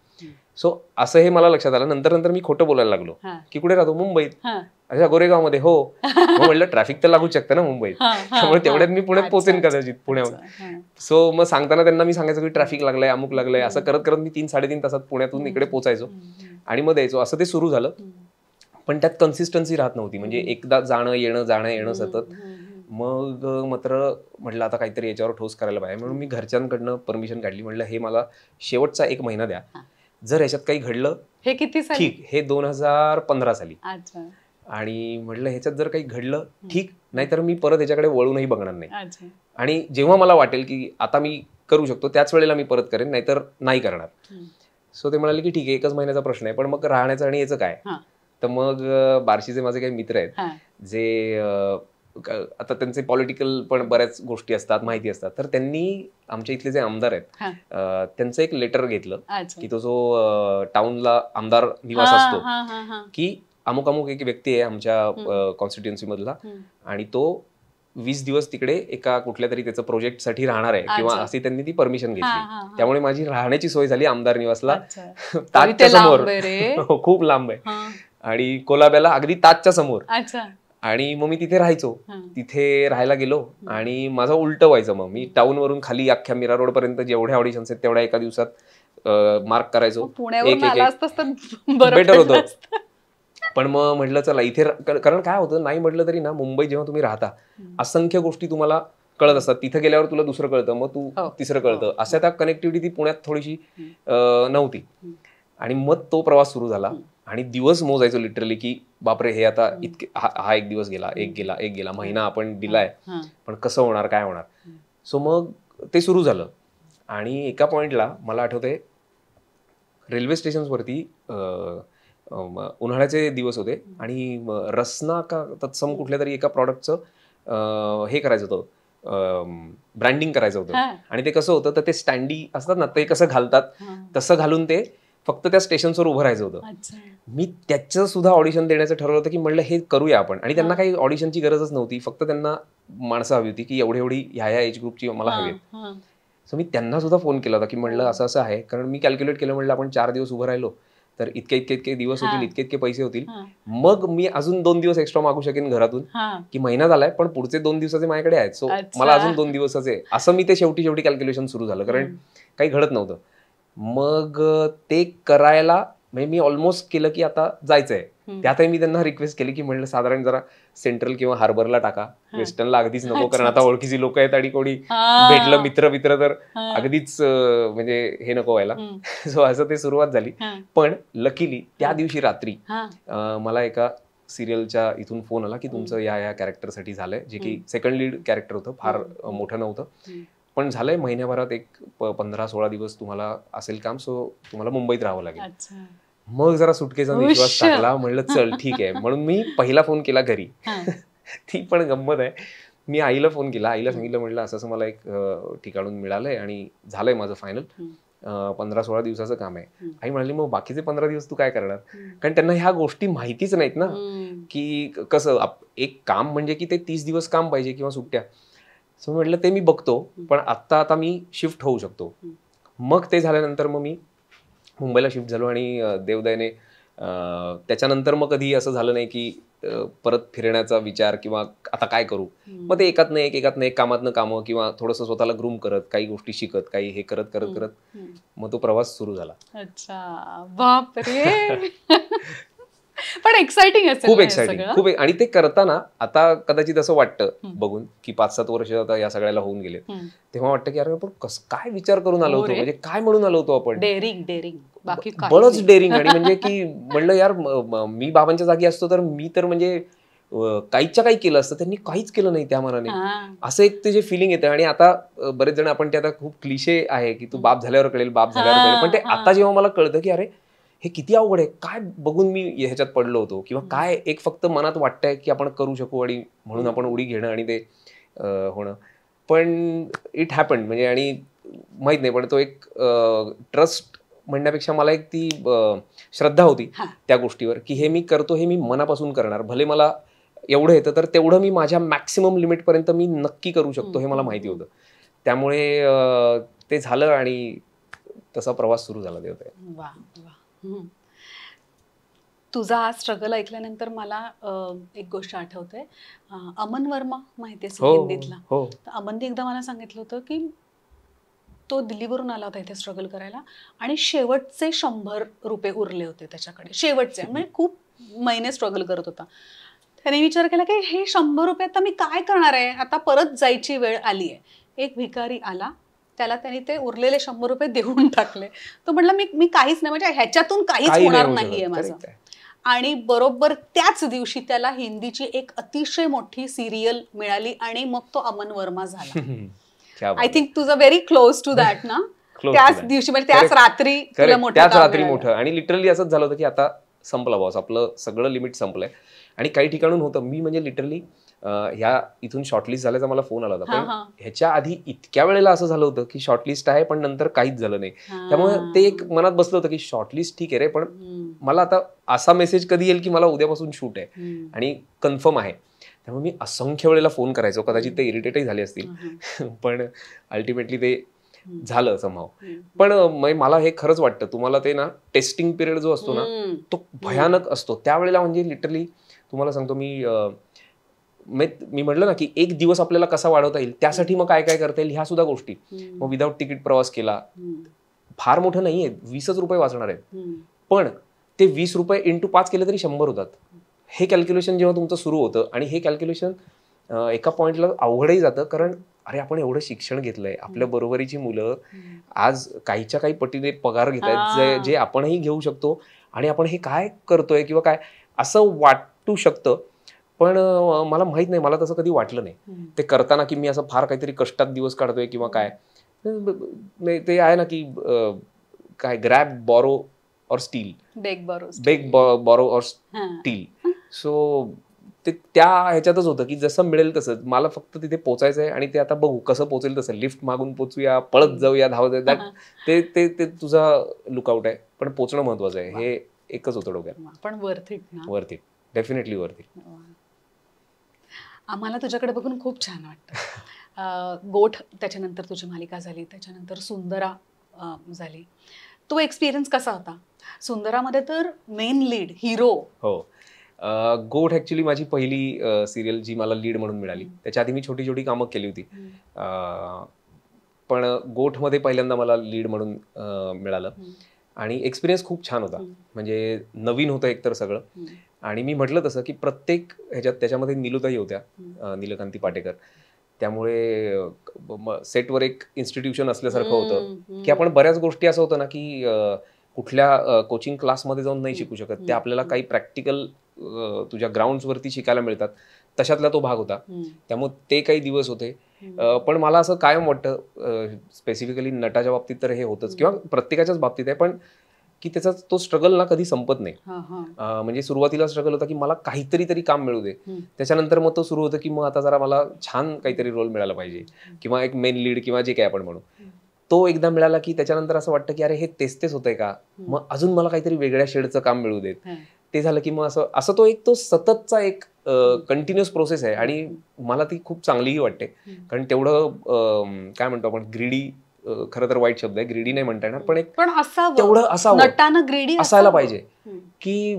सो असं हे मला लक्षात आलं. नंतर नंतर मी खोटं बोलायला लागलो की कुठे राहतो, मुंबईत. अच्छा, गोरेगावमध्ये. हो. मग म्हटलं ट्रॅफिक तर लागूच शकतं ना मुंबईत, त्यामुळे तेवढ्यात मी पुण्यात पोहोचेन कदाचित, पुण्याहून. सो मग सांगताना त्यांना मी सांगायचं की ट्रॅफिक लागलंय, अमुक लागलंय. असं करत करत मी 3-3.5 तासात पुण्यातून इकडे पोचायचो आणि मग द्यायचो. असं ते सुरू झालं. पण त्यात कन्सिस्टन्सी राहत नव्हती. म्हणजे एकदा जाणं येणं सतत. मग मात्र म्हटलं आता काहीतरी याच्यावर ठोस करायला पाहिजे, म्हणून मी घरच्यांकडनं परमिशन काढली. म्हटलं हे मला शेवटचा 1 महिना द्या, जर याच्यात काही घडलं हे किती साली? ठीक. हे 2015 साली. आणि म्हटलं ह्याच्यात जर काही घडलं ठीक, नाहीतर मी परत ह्याच्याकडे वळूनही बघणार नाही. आणि जेव्हा मला वाटेल की आता मी करू शकतो त्याच वेळेला मी परत करेन, नाहीतर नाही करणार. सो ते म्हणाले की ठीक आहे, 1च महिन्याचा प्रश्न आहे, पण मग राहण्याचं आणि याचं काय. तर मग बार्शीचे माझे काही मित्र आहेत जे आता त्यांचे पॉलिटिकल पण बऱ्याच गोष्टी असतात, माहिती असतात. तर त्यांनी आमच्या इथले जे आमदार आहेत त्यांचं एक लेटर घेतलं की तो जो टाउनला आमदार निवास असतो की अमुक अमुक एक व्यक्ती आहे आमच्या कॉन्स्टिट्युएन्सी मधला आणि तो 20 दिवस तिकडे एका कुठल्या तरी त्याचं प्रोजेक्टसाठी राहणार आहे किंवा अशी त्यांनी ती परमिशन घेतली. त्यामुळे माझी राहण्याची सोय झाली आमदार निवासला, ताजच्या समोर. खूप लांब आहे आणि कोलाब्याला अगदी ताजच्या समोर. आणि मग मी तिथे राहायचो. तिथे राहायला गेलो आणि माझं उलट व्हायचं. मग मी टाउन वरून खाली अख्ख्या मीरा रोड पर्यंत जेवढ्या ऑडिशन्स आहेत तेवढ्या एका दिवसात मार्क करायचो. बेटर होतं. पण मग म्हटलं चला इथे, कारण काय होतं नाही म्हटलं तरी ना, मुंबई जेव्हा तुम्ही राहता असंख्य गोष्टी तुम्हाला कळत असतात. तिथे गेल्यावर तुला दुसरं कळतं, मग तू तिसरं कळतं. अशा त्या कनेक्टिव्हिटी ती पुण्यात थोडीशी नव्हती. आणि मग तो प्रवास सुरू झाला आणि दिवस मोजायचो लिटरली की बापरे हे आता इतके, हा 1 दिवस गेला, एक गेला महिना आपण दिलाय, पण कसं होणार, काय होणार. सो मग ते सुरू झालं आणि एका पॉइंटला मला आठवतंय रेल्वे स्टेशन्सवरती उन्हाळ्याचे दिवस होते आणि रसना का तत्सम कुठल्या तरी एका प्रॉडक्टचं हे करायचं होतं, ब्रँडिंग करायचं होतं. आणि ते कसं होतं, तर ते स्टँडी असतात ना, ते कसं घालतात तसं घालून ते फक्त त्या स्टेशनवर उभं राहायचं होतं. मी त्याचं सुद्धा ऑडिशन देण्याचं ठरवलं होतं की म्हटलं हे करूया आपण. आणि त्यांना काही ऑडिशनची गरजच नव्हती, फक्त त्यांना माणसं हवी होती की एवढी ह्या एज ग्रुपची मला हवी. सो मी त्यांना सुद्धा फोन केला होता की म्हटलं असं असं आहे, कारण मी कॅल्क्युलेट केलं, म्हटलं आपण 4 दिवस उभं राहिलो तर इतके दिवस होतील, इतके पैसे होतील. मग मी अजून 2 दिवस एक्स्ट्रा मागू शकेन घरातून की महिना झालाय पण पुढचे 2 दिवसाचे माझ्याकडे आहेत, सो मला अजून 2 दिवसाचे. असं मी ते शेवटी कॅल्क्युलेशन सुरू झालं, कारण काही घडत नव्हतं. मग ते करायला म्हणजे मी ऑलमोस्ट केलं की आता जायचंय. त्यातही मी त्यांना रिक्वेस्ट केली की म्हटलं साधारण जरा सेंट्रल किंवा हार्बरला टाका, वेस्टर्नला अगदीच नको, कारण आता ओळखीची लोक आहेत आणि कोणी भेटलं मित्र तर अगदीच म्हणजे हे नको व्हायला. सो असं ते सुरुवात झाली. पण लकीली त्या दिवशी रात्री मला एका सिरियलच्या इथून फोन आला की तुमचं या कॅरेक्टरसाठी झालंय, जे की सेकंड लीड कॅरेक्टर होतं, फार मोठं नव्हतं, पण झालंय. महिन्याभरात एक 15-16 दिवस तुम्हाला असेल काम, सो तुम्हाला मुंबईत राहावं लागेल. मग जरा सुटकेचा विश्वास टाकला, म्हणलं चल ठीक आहे. म्हणून मी पहिला फोन केला घरी. ती पण गंमत आहे, मी आईला फोन केला, आईला सांगितलं, म्हटलं असं असं मला एक ठिकाणून मिळालंय आणि झालंय माझं फायनल, 15-16 दिवसाचं काम आहे. आई म्हणाली मग बाकीचे 15 दिवस तू काय करणार, कारण त्यांना ह्या गोष्टी माहितीच नाहीत ना की कसं एक काम म्हणजे की ते 30 दिवस काम पाहिजे किंवा सुट्ट्या. सो म्हटलं ते मी बघतो, पण आता मी शिफ्ट होऊ शकतो. मग ते झाल्यानंतर मग मी मुंबईला शिफ्ट झालो आणि देवदयेने त्याच्यानंतर मग कधी असं झालं नाही की परत फिरण्याचा विचार किंवा आता काय करू. मग ते एकात नाही कामातनं कामं किंवा थोडंसं स्वतःला ग्रूम करत, काही गोष्टी शिकत, काही हे करत करत करत मग तो प्रवास सुरू झाला. अच्छा, बापरे. पण एक्साइटिंग असेल, खूप एक्साइटिंग, खूप. आणि ते करताना आता कदाचित असं वाटतं बघून की 5-7 वर्ष आता या सगळ्याला होऊन गेले, तेव्हा वाटतं की अरे आपण कसं काय विचार करून आलो होतो, म्हणजे काय म्हणून आलो होतो आपण. डेअरिंग बाकी बळच डेअरिंग. आणि म्हणजे की म्हणलं यार मी बाबांच्या जागी असतो तर मी तर म्हणजे काहीच्या काही केलं असतं, त्यांनी काहीच केलं नाही त्या मनाने, असं एक ते जे फिलिंग येतं. आणि आता बरेच जण आपण ते आता खूप क्लिशे आहे की तू बाप झाल्यावर कळेल, पण ते आता जेव्हा मला कळतं की अरे हे किती अवघड आहे, काय बघून मी ह्याच्यात पडलो होतो, किंवा काय एक फक्त मनात वाटतंय की आपण करू शकू आणि म्हणून आपण उडी घेणं आणि ते होणं. पण इट हॅपन्ड. म्हणजे आणि माहित नाही, पण तो एक ट्रस्ट म्हणण्यापेक्षा मला एक ती श्रद्धा होती त्या गोष्टीवर की हे मी करतो, हे मी मनापासून करणार. भले मला एवढं येतं तर तेवढं मी माझ्या मॅक्सिमम लिमिटपर्यंत मी नक्की करू शकतो, हे मला माहिती होतं. त्यामुळे ते झालं आणि तसा प्रवास सुरू झाला तेव्हा. वा वा. तुझा हा स्ट्रगल ऐकल्यानंतर मला एक गोष्ट आठवते. अमन वर्मा माहिती असेल हिंदीतला. तर अमनने एकदा मला सांगितलं होतं की तो दिल्लीवरून आला होता इथे स्ट्रगल करायला आणि शेवटचे 100 रुपये उरले होते त्याच्याकडे, शेवटचे, म्हणजे खूप महिने स्ट्रगल करत होता. त्याने विचार केला की हे 100 रुपये आता मी काय करणार आहे, आता परत जायची वेळ आली आहे. एक भिकारी आला, त्याला त्यांनी ते उरलेले 100 रुपये देऊन टाकले. तो म्हटला मी काहीच नाही, म्हणजे ह्याच्यातून काहीच होणार नाहीये माझं. आणि बरोबर त्याच दिवशी त्याला हिंदीची एक अतिशय मोठी सिरियल मिळाली आणि मग तो अमन वर्मा झाला. आय थिंक तुझं व्हेरी क्लोज टू दॅट ना. त्याच दिवशी म्हणजे त्याच रात्री मोठं. आणि लिटरली असंच झालं होतं की आता संपला बॉस, आपलं सगळं लिमिट संपलंय. आणि काही ठिकाणून होतं, मी म्हणजे लिटरली ह्या इथून शॉर्टलिस्ट झाल्याचा मला फोन आला होता, पण ह्याच्या आधी इतक्या वेळेला असं झालं होतं की शॉर्टलिस्ट आहे पण नंतर काहीच झालं नाही. त्यामुळे ते एक मनात बसलं होतं की शॉर्टलिस्ट ठीक आहे रे, पण मला आता असा मेसेज कधी येईल की मला उद्यापासून शूट आहे आणि कन्फर्म आहे. त्यामुळे मी असंख्य वेळेला फोन करायचो, कदाचित ते इरिटेटही झाले असतील पण अल्टिमेटली ते झालं समहाव. पण मला हे खरंच वाटतं, तुम्हाला ते ना टेस्टिंग पिरियड जो असतो ना तो भयानक असतो त्यावेळेला. म्हणजे लिटरली तुम्हाला सांगतो, मी म्हटलं ना की एक दिवस आपल्याला कसा वाढवता येईल त्यासाठी मग काय काय करता येईल ह्या सुद्धा गोष्टी. मग विदाऊट तिकीट प्रवास केला. फार मोठं नाहीये, 20 रुपये वाचणार आहेत, पण ते 20 रुपये इंटू 5 केले तरी 100 होतात. हे कॅल्क्युलेशन जेव्हा तुमचं सुरू होतं, आणि हे कॅल्क्युलेशन एका पॉइंटला अवघडही जातं, कारण अरे आपण एवढं शिक्षण घेतलंय, आपल्या बरोबरीची मुलं आज काहीच्या काही पटीने पगार घेत आहेत जे आपणही घेऊ शकतो, आणि आपण हे काय करतोय किंवा काय असं वाटू शकतं. पण मला माहित नाही, मला तसं कधी वाटलं नाही ते करताना की मी असं फार काहीतरी कष्टात दिवस काढतोय किंवा काय. ते आहे ना की काय ग्रॅब बॉरो और स्टील, बेग बॉरो और स्टील. सो ते त्या ह्याच्यातच होतं की जसं मिळेल तसं मला फक्त तिथे पोचायचं आहे, आणि ते आता बघू कसं पोचेल तसं, लिफ्ट मागून पोचूया, पळत जाऊया, धावत दॅट ते ते ते तुझा लुकआउट आहे, पण पोचणं महत्वाचं आहे. हे एकच होतं डोक्यात. पण वर्थ इट ना. Worth it, definitely worth it. आम्हाला तुझ्याकडे बघून खूप छान वाटतं. गोठ त्याच्यानंतर तुझी मालिका झाली, त्याच्यानंतर सुंदरा झाली. तो एक्सपिरियन्स कसा होता? सुंदरामध्ये तर मेन लीड हिरो. हो, गोठ ऍक्च्युली माझी पहिली सिरियल जी मला लीड म्हणून मिळाली. त्याच्या आधी मी छोटी छोटी कामं केली होती, पण गोठमध्ये पहिल्यांदा मला लीड म्हणून मिळालं. आणि एक्सपिरियन्स खूप छान होता, म्हणजे नवीन होतं एकतर सगळं. आणि मी म्हटलं तसं की प्रत्येक ह्याच्यात त्याच्यामध्ये निलुताई होत्या, नीलकांती पाटेकर. त्यामुळे सेटवर एक इन्स्टिट्यूशन असल्यासारखं होतं की आपण बऱ्याच गोष्टी असं होतं ना की कुठल्या कोचिंग क्लासमध्ये जाऊन नाही शिकू शकत, ते आपल्याला काही प्रॅक्टिकल तुझ्या ग्राउंड्सवरती शिकायला मिळतात, तशातला तो भाग होता. त्यामुळे ते काही दिवस होते. पण मला असं कायम वाटतं, स्पेसिफिकली नटाच्या बाबतीत तर हे होतंच किंवा प्रत्येकाच्याच बाबतीत आहे, पण की त्याचा तो स्ट्रगल ना कधी संपत नाही. म्हणजे सुरुवातीला स्ट्रगल होता की मला काहीतरी तरी काम मिळू दे, त्याच्यानंतर मग तो सुरू होतं की मग आता जरा मला छान काहीतरी रोल मिळाला पाहिजे, किंवा एक मेन लीड किंवा जे काय आपण म्हणू. तो एकदा मिळाला की त्याच्यानंतर असं वाटतं की अरे हे तेच होतंय का, मग अजून मला काहीतरी वेगळ्या शेडचं काम मिळू देत. ते झालं की मग असं तो सततचा एक कंटिन्युअस प्रोसेस आहे, आणि मला ती खूप चांगलीही वाटते. कारण तेवढं काय म्हणतो आपण, ग्रीडी, खरं तर वाईट शब्द आहे, ग्रीडी नाही म्हणता येणार, पण एक तेवढं असावं, ग्रीडी असायला पाहिजे की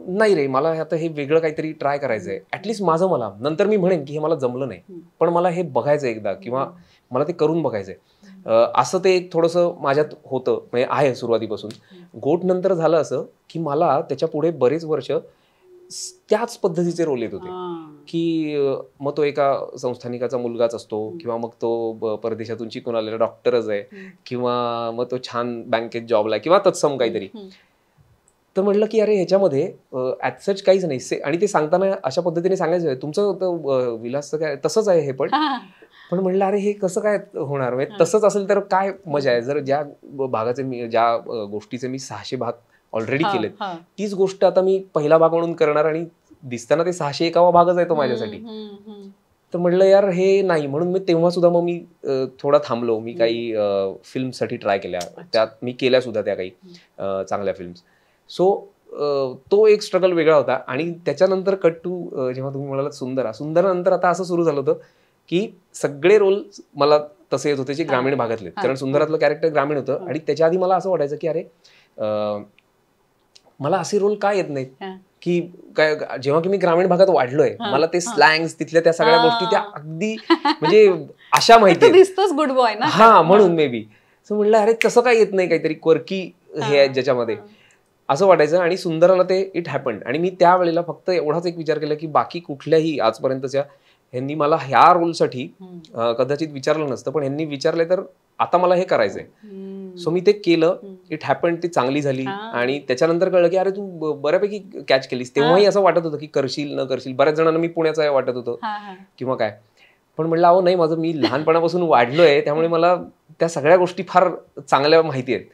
नाही रे मला आता हे वेगळं काहीतरी ट्राय करायचंय, ऍटलिस्ट माझं. मला नंतर मी म्हणेन की हे मला जमलं नाही, पण मला हे बघायचं एकदा, किंवा मला ते करून बघायचंय. असं ते एक थोडंसं माझ्यात होतं, म्हणजे आहे सुरुवातीपासून. गोट नंतर झालं असं की मला त्याच्या पुढे बरेच वर्ष त्याच पद्धतीचे रोल येत होते की मग तो एका संस्थानिकाचा मुलगाच असतो, किंवा मग तो परदेशातून शिकून आलेला डॉक्टरच आहे, किंवा मग तो छान बँकेत जॉबला आहे, किंवा तत्सम काहीतरी. तर म्हटलं की अरे ह्याच्यामध्ये ऍज सच काहीच नाही. आणि ते सांगताना अशा पद्धतीने सांगायचं, तुमचं विलासचं काय तसंच आहे हे, पण म्हणलं अरे हे कसं काय होणार, म्हणजे तसंच असेल तर काय मजा आहे. जर ज्या गोष्टीचे मी 600 भाग ऑलरेडी केलेत, तीच गोष्ट आता मी पहिला भाग म्हणून करणार, आणि दिसताना ते 601वा भागच आहे तो माझ्यासाठी. तर म्हटलं यार हे नाही, म्हणून मी तेव्हा सुद्धा मग मी थोडा थांबलो. मी काही फिल्मसाठी ट्राय केल्या, त्यात मी केल्या सुद्धा त्या काही चांगल्या फिल्म्स. सो तो एक स्ट्रगल वेगळा होता. आणि त्याच्यानंतर कट टू जेव्हा तुम्ही म्हणालात सुंदरा नंतर आता असं सुरू झालं होतं की सगळे रोल मला तसे येत होते जे ग्रामीण भागातले, कारण सुंदरातलं कॅरेक्टर ग्रामीण होतं. आणि त्याच्या आधी मला असं वाटायचं की अरे मला असे रोल काय येत नाहीत, की काय जेव्हा की मी ग्रामीण भागात वाढलोय, मला ते स्लँग्स तिथल्या त्या सगळ्या गोष्टी त्या अगदी म्हणजे अशा माहिती दिसतोच गुड बॉय ना. हा, म्हणून मे बी म्हणलं अरे तसं काय येत नाही, काहीतरी क्वर्की हे आहे ज्याच्यामध्ये, असं वाटायचं. आणि सुंदराला ते इट हॅपन्ड. आणि मी त्यावेळेला फक्त एवढाच एक विचार केला की बाकी कुठल्याही आजपर्यंतच्या ह्यांनी मला ह्या रोलसाठी कदाचित विचारलं नसतं, पण ह्यांनी विचारले तर आता मला हे करायचंय. सो मी ते केलं, इट हॅपन्ड, ती चांगली झाली. आणि त्याच्यानंतर कळलं की अरे तू बऱ्यापैकी कॅच केलीस. तेव्हाही असं वाटत होतं की करशील न करशील, बऱ्याच जणांना मी पुण्याचं वाटत होतं किंवा काय, पण म्हटलं अहो नाही, माझं मी लहानपणापासून वाढलोय, त्यामुळे मला त्या सगळ्या गोष्टी फार चांगल्या माहिती आहेत.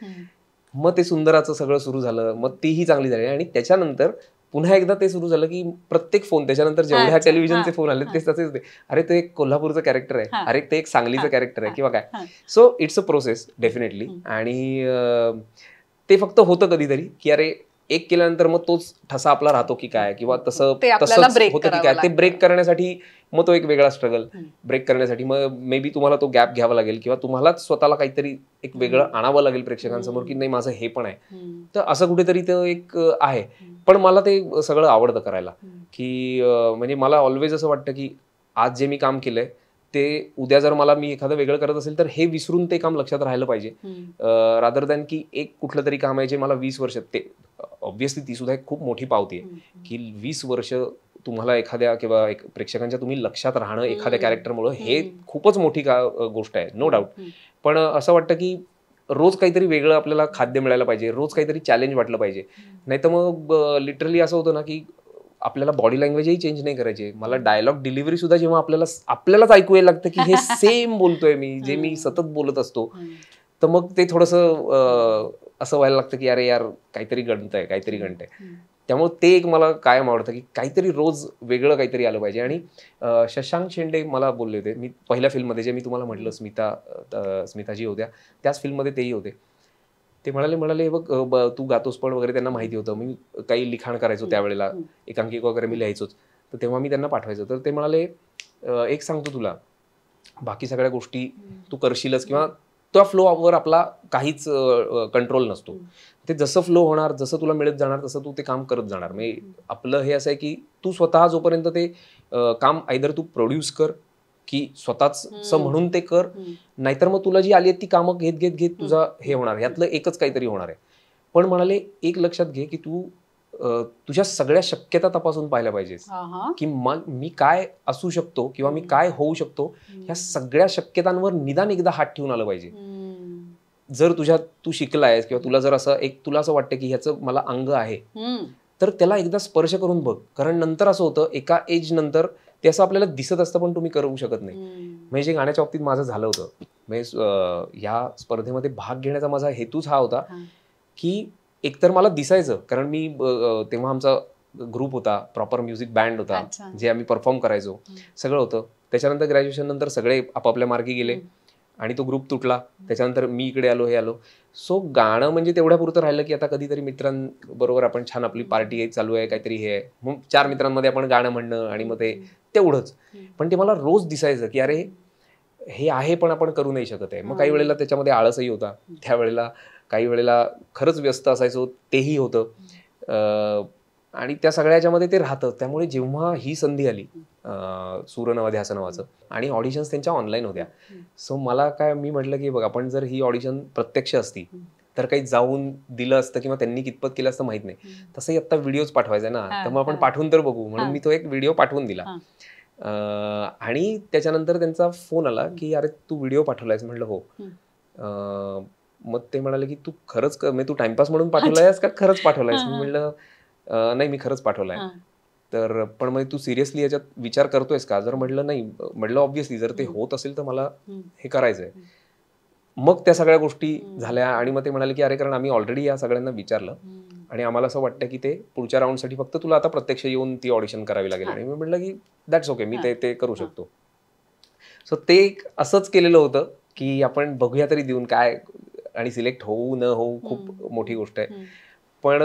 मग ते सुंदराचं सगळं सुरू झालं, मग तीही चांगली झाली. आणि त्याच्यानंतर पुन्हा एकदा ते सुरू झालं की प्रत्येक फोन, त्याच्यानंतर जेवढ्या टेलिव्हिजनचे फोन आले ते तसेच ते, अरे ते एक कोल्हापूरचं कॅरेक्टर आहे, अरे ते एक सांगलीचं कॅरेक्टर आहे किंवा काय. So it's a process definitely. आणि ते फक्त होतं कधीतरी की अरे एक केल्यानंतर मग तोच ठसा आपला राहतो की काय, किंवा तसंच होतं की काय, ते ब्रेक करण्यासाठी मग तो एक वेगळा स्ट्रगल. ब्रेक करण्यासाठी मग मे बी तुम्हाला तो गॅप घ्यावा लागेल, किंवा तुम्हालाच स्वतःला काहीतरी एक वेगळं आणावं लागेल प्रेक्षकांसमोर की नाही माझं हे पण आहे. तर असं कुठेतरी ते एक आहे. पण मला ते सगळं आवडतं करायला, की म्हणजे मला ऑलवेज असं वाटतं की आज जे मी काम केलंय ते उद्या जर मला मी एखादं वेगळं करत असेल तर हे विसरून ते काम लक्षात राहिलं पाहिजे, रादर दॅन की एक कुठलं तरी काम आहे जे मला 20 वर्ष, ते ऑब्व्हियसली ती सुद्धा एक खूप मोठी पावती आहे की 20 वर्ष तुम्हाला एखाद्या किंवा एक प्रेक्षकांच्या तुम्ही लक्षात राहणं एखाद्या कॅरेक्टरमुळे, हे खूपच मोठी गोष्ट आहे, नो डाऊट. पण असं वाटतं की रोज काहीतरी वेगळं आपल्याला खाद्य मिळायला पाहिजे, रोज काहीतरी चॅलेंज वाटलं पाहिजे. नाही तर मग लिटरली असं होतं ना की आपल्याला बॉडी लँग्वेजही चेंज नाही करायची. मला डायलॉग डिलिव्हरी सुद्धा जेव्हा आपल्यालाच ऐकू यायला लागतं की हे सेम बोलतोय मी, जे मी सतत बोलत असतो, तर मग ते थोडंसं असं व्हायला लागतं की अरे यार काहीतरी गणतंय, काहीतरी गणतंय. त्यामुळे ते एक मला कायम आवडतं की काहीतरी रोज वेगळं काहीतरी आलं पाहिजे. आणि शशांक शेंडे मला बोलले होते, मी पहिल्या फिल्ममध्ये जे मी तुम्हाला म्हटलं स्मिताजी होत्या, त्याच फिल्ममध्ये तेही होते. ते म्हणाले बघ तू गातोस पण वगैरे, त्यांना माहिती होतं. मी काही लिखाण करायचो त्यावेळेला, एकांकिका वगैरे मी लिहायचोच, तर तेव्हा मी त्यांना पाठवायचो. तर ते म्हणाले एक सांगतो तुला, बाकी सगळ्या गोष्टी तू करशीलच, किंवा त्या फ्लोवर आपला काहीच कंट्रोल नसतो. ते जसं फ्लो होणार, जसं तुला मिळत जाणार तसं तू ते काम करत जाणार. म्हणजे आपलं हे असं आहे की तू स्वतः जोपर्यंत ते काम आयदर तू प्रोड्यूस कर की स्वतःच म्हणून ते कर, नाहीतर मग तुला जी आली आहेत ती कामं घेत घेत घेत तुझा हे होणार, यातलं एकच काहीतरी होणार आहे. पण म्हणाले एक लक्षात घे की तू तुझ्या सगळ्या शक्यता तपासून पाहिल्या पाहिजेस, की मग मी काय असू शकतो किंवा मी काय होऊ शकतो, ह्या सगळ्या शक्यतांवर निदान एकदा हात ठेवून आलं पाहिजे. जर तू शिकलायस किंवा तुला जर असं तुला असं वाटतं की ह्याचं मला अंग आहे, तर त्याला एकदा स्पर्श करून बघ. कारण नंतर असं होतं, एका एज नंतर ते असं आपल्याला दिसत असतं पण तुम्ही करू शकत नाही. म्हणजे गाण्याच्या बाबतीत माझं झालं होतं. म्हणजे ह्या स्पर्धेमध्ये भाग घेण्याचा माझा हेतूच हा होता की एकतर मला दिसायचं, कारण मी तेव्हा आमचा ग्रुप होता, प्रॉपर म्युझिक बँड होता, जे आम्ही परफॉर्म करायचो, सगळं होतं. त्याच्यानंतर ग्रॅज्युएशन नंतर सगळे आपापल्या मार्गी गेले आणि तो ग्रुप तुटला. त्याच्यानंतर मी इकडे आलो, हे आलो. सो गाणं म्हणजे तेवढ्या पुरतं राहिलं की आता कधीतरी मित्रांबरोबर आपण छान आपली पार्टी चालू आहे, काहीतरी हे आहे, मग 4 मित्रांमध्ये आपण गाणं म्हणणं, आणि मग ते तेवढंच. पण ते मला रोज दिसायचं की अरे हे आहे पण आपण करू नाही शकत आहे. मग काही वेळेला त्याच्यामध्ये आळसही होता, त्यावेळेला काही वेळेला खरंच व्यस्त असायचो, तेही होतं. आणि त्या सगळ्याच्यामध्ये ते राहतं. त्यामुळे जेव्हा ही संधी आली सूर नवध्यास असं नावाचं, आणि ऑडिशन्स त्यांच्या ऑनलाईन होत्या, सो मला मी म्हटलं की बघ, आपण जर ही ऑडिशन प्रत्यक्ष असती तर काही जाऊन दिलं असतं किंवा त्यांनी कितपत केलं असतं माहित नाही. तसंही आता व्हिडिओच पाठवायचा ना, तर मग आपण पाठवून तर बघू, म्हणून मी तो एक व्हिडिओ पाठवून दिला. आणि त्याच्यानंतर त्यांचा फोन आला की अरे तू व्हिडिओ पाठवलायस. म्हटलं हो. मग ते म्हणाले की तू खरंच तू टाइमपास म्हणून पाठवलायस का खरंच पाठवलायस? मी म्हटलं नाही, मी खरंच पाठवलाय. तर पण मग तू सिरियसली याच्यात विचार करतोयस का? जर म्हटलं नाही, म्हटलं ऑब्व्हियसली जर ते होत असेल तर मला हे करायचंय. मग त्या सगळ्या गोष्टी झाल्या, आणि मग ते म्हणाले की अरे कारण आम्ही ऑलरेडी या सगळ्यांना विचारलं आणि आम्हाला असं वाटतं की ते पुढच्या राऊंडसाठी फक्त तुला आता प्रत्यक्ष येऊन ती ऑडिशन करावी लागेल. आणि मी म्हटलं की दॅट्स ओके, मी ते करू शकतो. सो ते असंच केलेलं होतं की आपण बघूया तरी देऊन काय, आणि सिलेक्ट होऊ न होऊ खूप मोठी गोष्ट आहे. पण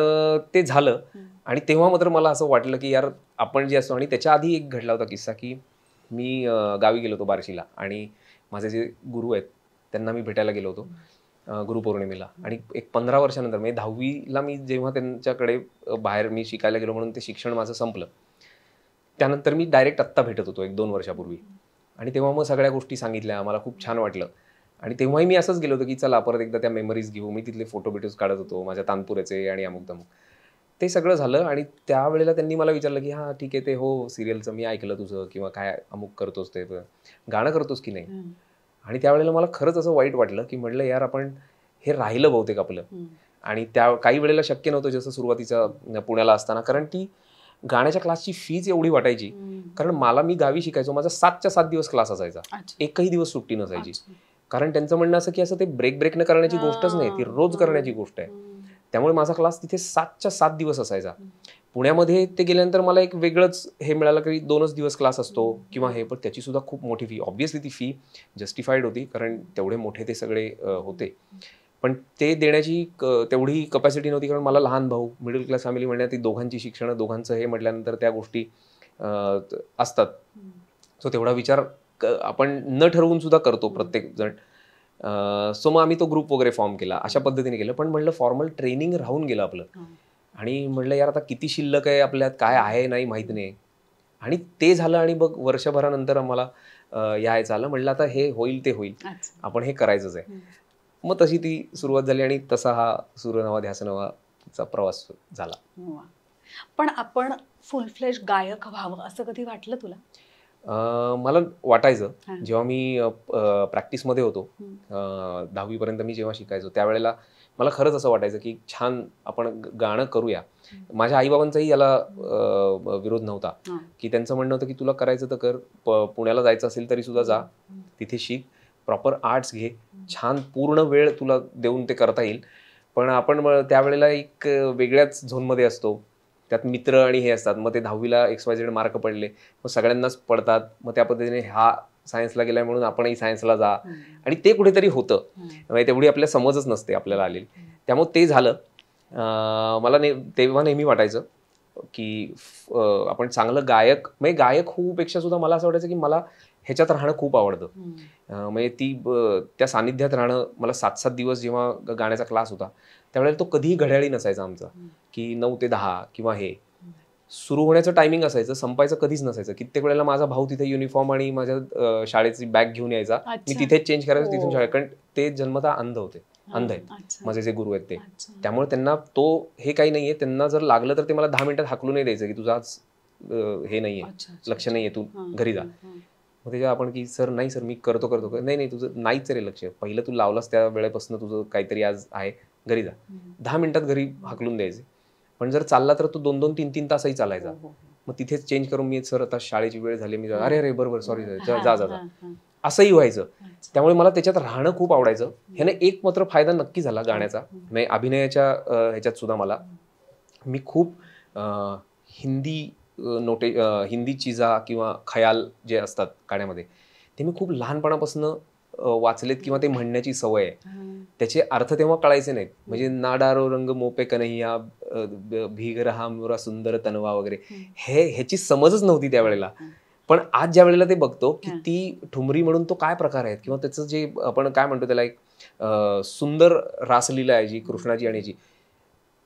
ते झालं. आणि तेव्हा मात्र मला असं वाटलं की यार आपण जे असतो, आणि त्याच्या आधी एक घडला होता किस्सा की मी गावी गेलो होतो बार्शीला, आणि माझे जे गुरु आहेत त्यांना मी भेटायला गेलो होतो गुरुपौर्णिमेला. आणि एक 15 वर्षानंतर म्हणजे 10वीला मी जेव्हा त्यांच्याकडे बाहेर मी शिकायला गेलो म्हणून ते शिक्षण माझं संपलं, त्यानंतर मी डायरेक्ट आत्ता भेटत होतो 1-2 वर्षापूर्वी. आणि तेव्हा मग सगळ्या गोष्टी सांगितल्या, मला खूप छान वाटलं. आणि तेव्हाही मी असंच गेलो होतो की चला परत एकदा त्या मेमरीज घेऊ. मी तिथले फोटो बिटोज काढत होतो माझ्या तानपुऱ्याचे आणि अमुक तमुक. ते सगळं झालं आणि त्यावेळेला त्यांनी मला विचारलं की हां ठीक आहे, ते हो सिरियलचं मी ऐकलं तुझं, किंवा काय अमुक करतोस, ते गाणं करतोस की नाही. आणि त्यावेळेला मला खरंच असं वाईट वाटलं की म्हटलं यार आपण हे राहिलं बहुतेक आपलं. आणि त्या काही वेळेला शक्य नव्हतं जसं सुरुवातीचं पुण्याला असताना, कारण ती गाण्याच्या क्लासची फीज एवढी वाटायची. कारण मला, मी गावी शिकायचो, माझा 7च्या 7 दिवस क्लास असायचा, एकही दिवस सुट्टी नसायची. कारण त्यांचं म्हणणं असं की असं ते ब्रेक न करण्याची गोष्टच नाही, ती रोज करण्याची गोष्ट आहे. त्यामुळे माझा क्लास तिथे 7च्या 7 दिवस असायचा. पुण्यामध्ये ते गेल्यानंतर मला एक वेगळंच हे मिळालं की 2च दिवस क्लास असतो किंवा हे, पण त्याची सुद्धा खूप मोठी फी. ऑब्व्हियसली ती फी जस्टिफाईड होती कारण तेवढे मोठे ते सगळे होते, पण ते देण्याची तेवढी कपॅसिटी नव्हती. कारण मला लहान भाऊ, मिडल क्लास फॅमिली म्हणण्यात ती दोघांची शिक्षणं, दोघांचं हे म्हटल्यानंतर त्या गोष्टी असतात. सो तेवढा विचार आपण न ठरवून सुद्धा करतो प्रत्येक जण. सो मग आम्ही तो ग्रुप वगैरे फॉर्म केला, अशा पद्धतीने केलं. पण म्हटलं फॉर्मल ट्रेनिंग राहून गेलं आपलं. आणि म्हटलं यार आता किती शिल्लक आहे आपल्यात, काय आहे नाही माहीत नाही. आणि ते झालं आणि बघ वर्षभरानंतर आम्हाला यायचं आलं. म्हटलं आता हे होईल ते होईल, आपण हे करायचंच आहे. मग तशी ती सुरुवात झाली आणि तसा हा सूरनवा ध्यासनवाचा प्रवास झाला. पण आपण फुल फ्लेश गायक व्हावं असं कधी वाटलं तुला? मला वाटायचं जेव्हा मी प्रॅक्टिसमध्ये होतो, 10वी पर्यंत मी जेव्हा शिकायचो त्यावेळेला मला खरंच असं वाटायचं की छान आपण गाणं करूया. माझ्या आईबाबांचाही याला विरोध नव्हता, की त्यांचं म्हणणं होतं की तुला करायचं तर कर, पुण्याला जायचं असेल तरी सुद्धा जा, तिथे शिक, प्रॉपर आर्ट्स घे, छान पूर्ण वेळ तुला देऊन ते करता येईल. पण आपण त्यावेळेला एक वेगळ्याच झोनमध्ये असतो, त्यात मित्र आणि हे असतात. मग ते 10वीला XYZ मार्क पडले, मग सगळ्यांनाच पडतात. मग त्या पद्धतीने हा सायन्सला गेलाय म्हणून आपणही सायन्सला जा, आणि ते कुठेतरी होतं म्हणजे तेवढी आपल्या समजच नसते आपल्याला आलेली. त्यामुळे ते झालं. मला तेव्हा नेहमी वाटायचं की आपण चांगलं गायक, म्हणजे गायक होऊपेक्षा सुद्धा मला असं वाटायचं की मला ह्याच्यात राहणं खूप आवडतं. म्हणजे त्या सानिध्यात राहणं. मला 7-7 दिवस जेव्हा गाण्याचा क्लास होता त्यावेळेला तो कधीही घड्याळी नसायचा आमचा की 9 ते 10 किंवा हे सुरू होण्याचं टायमिंग असायचं, संपायचं कधीच नसायचं. कित्येक वेळेला माझा भाऊ तिथे युनिफॉर्म आणि माझ्या शाळेची बॅग घेऊन यायचा, मी तिथेच चेंज करायचं तिथून शाळेत. कारण ते जन्मतः अंध होते, अंध आहेत माझे जे गुरु आहेत ते. त्यामुळे त्यांना तो हे काही नाहीये, त्यांना जर लागलं तर ते मला 10 मिनिटात हाकलून नाही द्यायचं की तुझं आज हे नाहीये, लक्ष नाहीये, तू घरी जा. मग त्याच्या आपण की सर नाही सर मी करतो, नाही तुझं नाहीच रे लक्ष, पहिलं तू लावलास त्या वेळेपासून तुझं काहीतरी आज आहे, घरी जा. 10 मिनिटात घरी हाकलून द्यायचे. पण जर चालला तर तो 2-2, 3-3 तासही चालायचा. मग तिथेच चेंज करून मी सर आता शाळेची वेळ झाली, मी अरे बरोबर सॉरी जा असंही व्हायचं. त्यामुळे मला त्याच्यात राहणं खूप आवडायचं. ह्याने एक मात्र फायदा नक्की झाला गाण्याचा, म्हणजे अभिनयाच्या ह्याच्यात सुद्धा मी खूप हिंदी चिजा किंवा खयाल जे असतात गाण्यामध्ये ते मी खूप लहानपणापासून वाचलेत किंवा ते म्हणण्याची सवय आहे. त्याचे अर्थ तेव्हा कळायचे नाहीत. म्हणजे नाडारो रंग मोपे कन्हैया, भीग रहा मोरा सुंदर तनवा वगैरे, ह्याची समजच नव्हती त्यावेळेला. पण आज ज्या वेळेला ते बघतो की ती ठुमरी म्हणून तो काय प्रकार आहे किंवा त्याचं जे आपण काय म्हणतो त्याला एक सुंदर रासलीला आहे जी कृष्णाची आणि जी,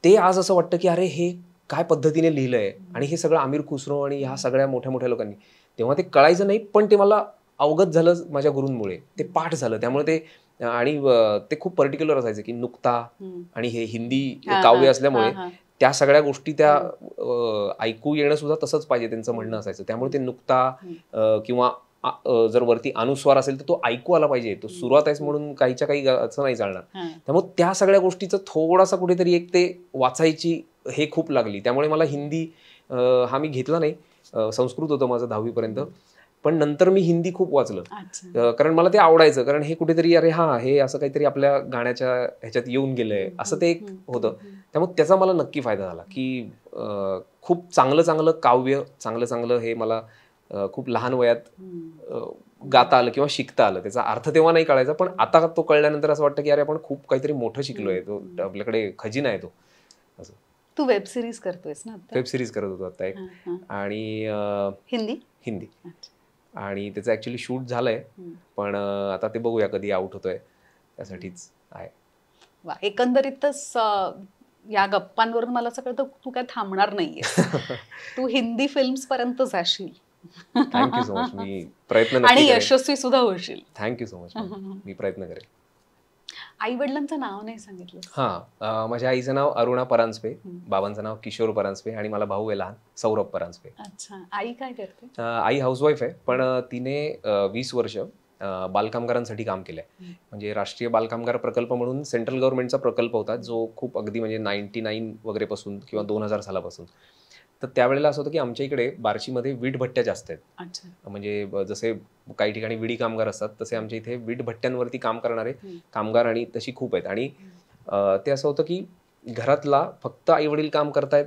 ते आज असं वाटतं की अरे हे काय पद्धतीने लिहिलंय. आणि हे सगळं आमिर खुसरो आणि ह्या सगळ्या मोठ्या मोठ्या लोकांनी, तेव्हा ते कळायचं नाही, पण ते मला अवगत झालं माझ्या गुरूंमुळे, ते पाठ झालं. त्यामुळे ते आणि ते खूप पर्टिक्युलर असायचं की नुक्ता आणि हे हिंदी काव्य असल्यामुळे त्या सगळ्या गोष्टी त्या ऐकू येणं सुद्धा तसंच पाहिजे त्यांचं म्हणणं असायचं. त्यामुळे ते नुक्ता किंवा जर वरती अनुस्वार असेल तर तो ऐकू आला पाहिजे, तो सुरुवात आहेस म्हणून काहीच्या काही असं नाही चालणार. त्यामुळे त्या सगळ्या गोष्टीचं थोडासा कुठेतरी एक ते वाचायची हे खूप लागली. त्यामुळे मला हिंदी हा मी घेतला नाही, संस्कृत होतं माझं 10वी पर्यंत, पण नंतर मी हिंदी खूप वाचलं कारण मला ते आवडायचं. कारण हे कुठेतरी अरे हा हे असं काहीतरी आपल्या गाण्याच्या ह्याच्यात येऊन गेलंय असं ते एक होतं. त्यामुळे त्याचा मला नक्की फायदा झाला की खूप चांगलं काव्य, चांगलं हे मला खूप लहान वयात गाता आलं किंवा शिकता आलं. त्याचा अर्थ तेव्हा नाही कळायचा, पण आता तो कळल्यानंतर असं वाटतं की अरे आपण खूप काहीतरी मोठं शिकलोय, तो आपल्याकडे खजिना आहे तो. असं. तू वेब सिरीज करतोयस ना? वेब सिरीज करत होतो आता एक, आणि हिंदी आणि त्याचं ऍक्च्युली शूट झालंय, पण आता ते बघूया कधी आउट होतोय, त्यासाठीच आहे. वा, एकंदरीतच या गप्पांवरून मला असं कळतं तू काय थांबणार नाहीयेस. तू हिंदी फिल्म्स पर्यंत जाशील. Thank you so much. मी प्रयत्न आणि नक्की करेन. यशस्वी सुद्धा होशील. Thank you so much. मी प्रयत्न करेन. आई वडिलांचं नाव नाही सांगितलं. हा, माझ्या आईचं नाव अरुणा परांजपे, बाबांचं नाव किशोर परांजपे आणि मला भाऊ आहे लहान सौरभ परांजपे. अच्छा, आई काय करते? आई हाऊसवाईफ आहे, पण तिने 20 वर्ष बालकामगारांसाठी काम केलंय. म्हणजे राष्ट्रीय बालकामगार प्रकल्प म्हणून सेंट्रल गव्हर्नमेंटचा प्रकल्प होता, जो खूप अगदी म्हणजे 99 वगैरे पासून किंवा 2000 सालापासून. तर त्यावेळेला असं होतं की आमच्या इकडे बार्शीमध्ये वीट भट्ट्या जास्त आहेत. म्हणजे जसे काही ठिकाणी विडी कामगार असतात, तसे आमच्या इथे वीट भट्ट्यांवरती काम करणारे कामगार आणि तशी खूप आहेत. आणि ते असं होतं की घरातला फक्त आई वडील काम करतायत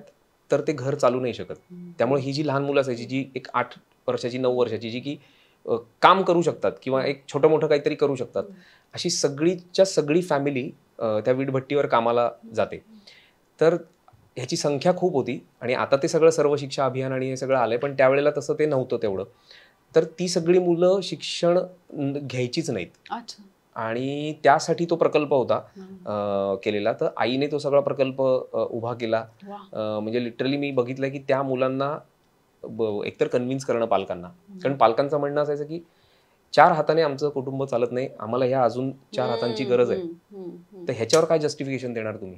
तर ते घर चालू नाही शकत. त्यामुळे ही जी लहान मुलं असायची, जी एक 8 वर्षाची 9 वर्षाची, जी की काम करू शकतात किंवा एक छोटं मोठं काहीतरी करू शकतात, अशी सगळीच्या सगळी फॅमिली त्या वीटभट्टीवर कामाला जाते. तर ह्याची संख्या खूप होती. आणि आता ते सगळं सर्व शिक्षा अभियान आणि हे सगळं आलंय, पण त्यावेळेला तसं ते नव्हतं तेवढं. तर ती सगळी मुलं शिक्षण घ्यायचीच नाहीत. आणि त्यासाठी तो प्रकल्प होता केलेला. तर आईने तो सगळा प्रकल्प उभा केला. म्हणजे लिटरली मी बघितलं की त्या मुलांना एकतर कन्व्हिन्स करणं पालकांना, कारण पालकांचं म्हणणं असायचं की 4 हाताने आमचं कुटुंब चालत नाही, आम्हाला ह्या अजून 4 हातांची गरज आहे. तर ह्याच्यावर काय जस्टिफिकेशन देणार तुम्ही?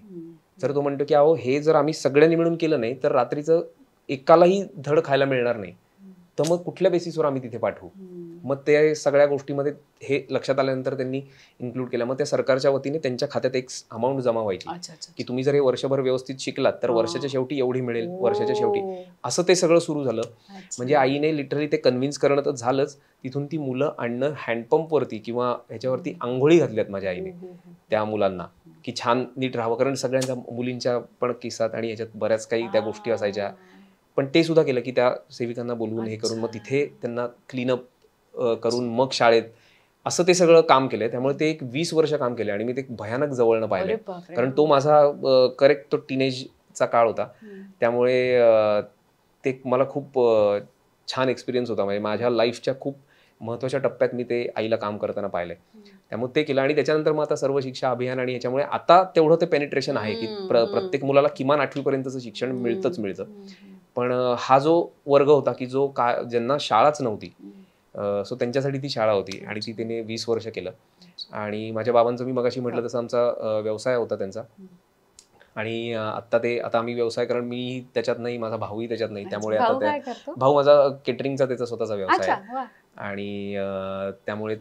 तर तो म्हणतो की अहो, हे जर आम्ही सगळ्यांनी मिळून केलं नाही तर रात्रीचं एकालाही धड खायला मिळणार नाही, तर मग कुठल्या बेसिसवर आम्ही तिथे पाठवू? मग ते सगळ्या गोष्टीमध्ये हे लक्षात आल्यानंतर त्यांनी इन्क्लूड केलं. मग त्या सरकारच्या वतीने त्यांच्या खात्यात एक अमाऊंट जमा व्हायची की तुम्ही जर हे वर्षभर व्यवस्थित शिकलात तर वर्षाच्या शेवटी एवढी मिळेल, वर्षाच्या शेवटी. असं ते सगळं सुरू झालं. म्हणजे आईने लिटरली ते कन्व्हिन्स करणं तर झालंच, तिथून ती मुलं आणणं हँडपंपवरती किंवा ह्याच्यावरती आंघोळी घातल्यात माझ्या आईने त्या मुलांना, की छान नीट राहावं. कारण सगळ्यांच्या मुलींच्या पण किस्सात आणि ह्याच्यात बऱ्याच काही त्या गोष्टी असायच्या. पण ते सुद्धा केलं की त्या सेविकांना बोलवून हे करून मग तिथे त्यांना क्लीनअप करून मग शाळेत, असं ते सगळं काम केलंय. त्यामुळे ते एक 20 वर्ष काम केले आणि मी ते भयानक जवळनं पाहिलंय. कारण तो माझा करेक्ट तो टीनेजचा काळ होता. त्यामुळे ते मला खूप छान एक्सपिरियन्स होता. म्हणजे माझ्या लाईफच्या खूप महत्त्वाच्या टप्प्यात मी ते आईला काम करताना पाहिलंय. त्यामुळे ते केलं. आणि त्याच्यानंतर मग आता सर्व शिक्षा अभियान आणि ह्याच्यामुळे आता तेवढं ते पेनिट्रेशन आहे की प्रत्येक मुलाला किमान 8वी पर्यंतचं शिक्षण मिळतं. पण हा जो वर्ग होता की जो ज्यांना शाळाच नव्हती, सो त्यांच्यासाठी ती शाळा होती आणि ती त्याने 20 वर्ष केलं. आणि माझ्या बाबांचं मी मगाशी म्हटलं तसं आमचा व्यवसाय होता त्यांचा. आणि आता आम्ही व्यवसाय, कारण मी त्याच्यात नाही, माझा भाऊही त्याच्यात नाही. त्यामुळे आता भाऊ माझा केटरिंगचा त्याचा स्वतःचा व्यवसाय आहे आणि त्यामुळे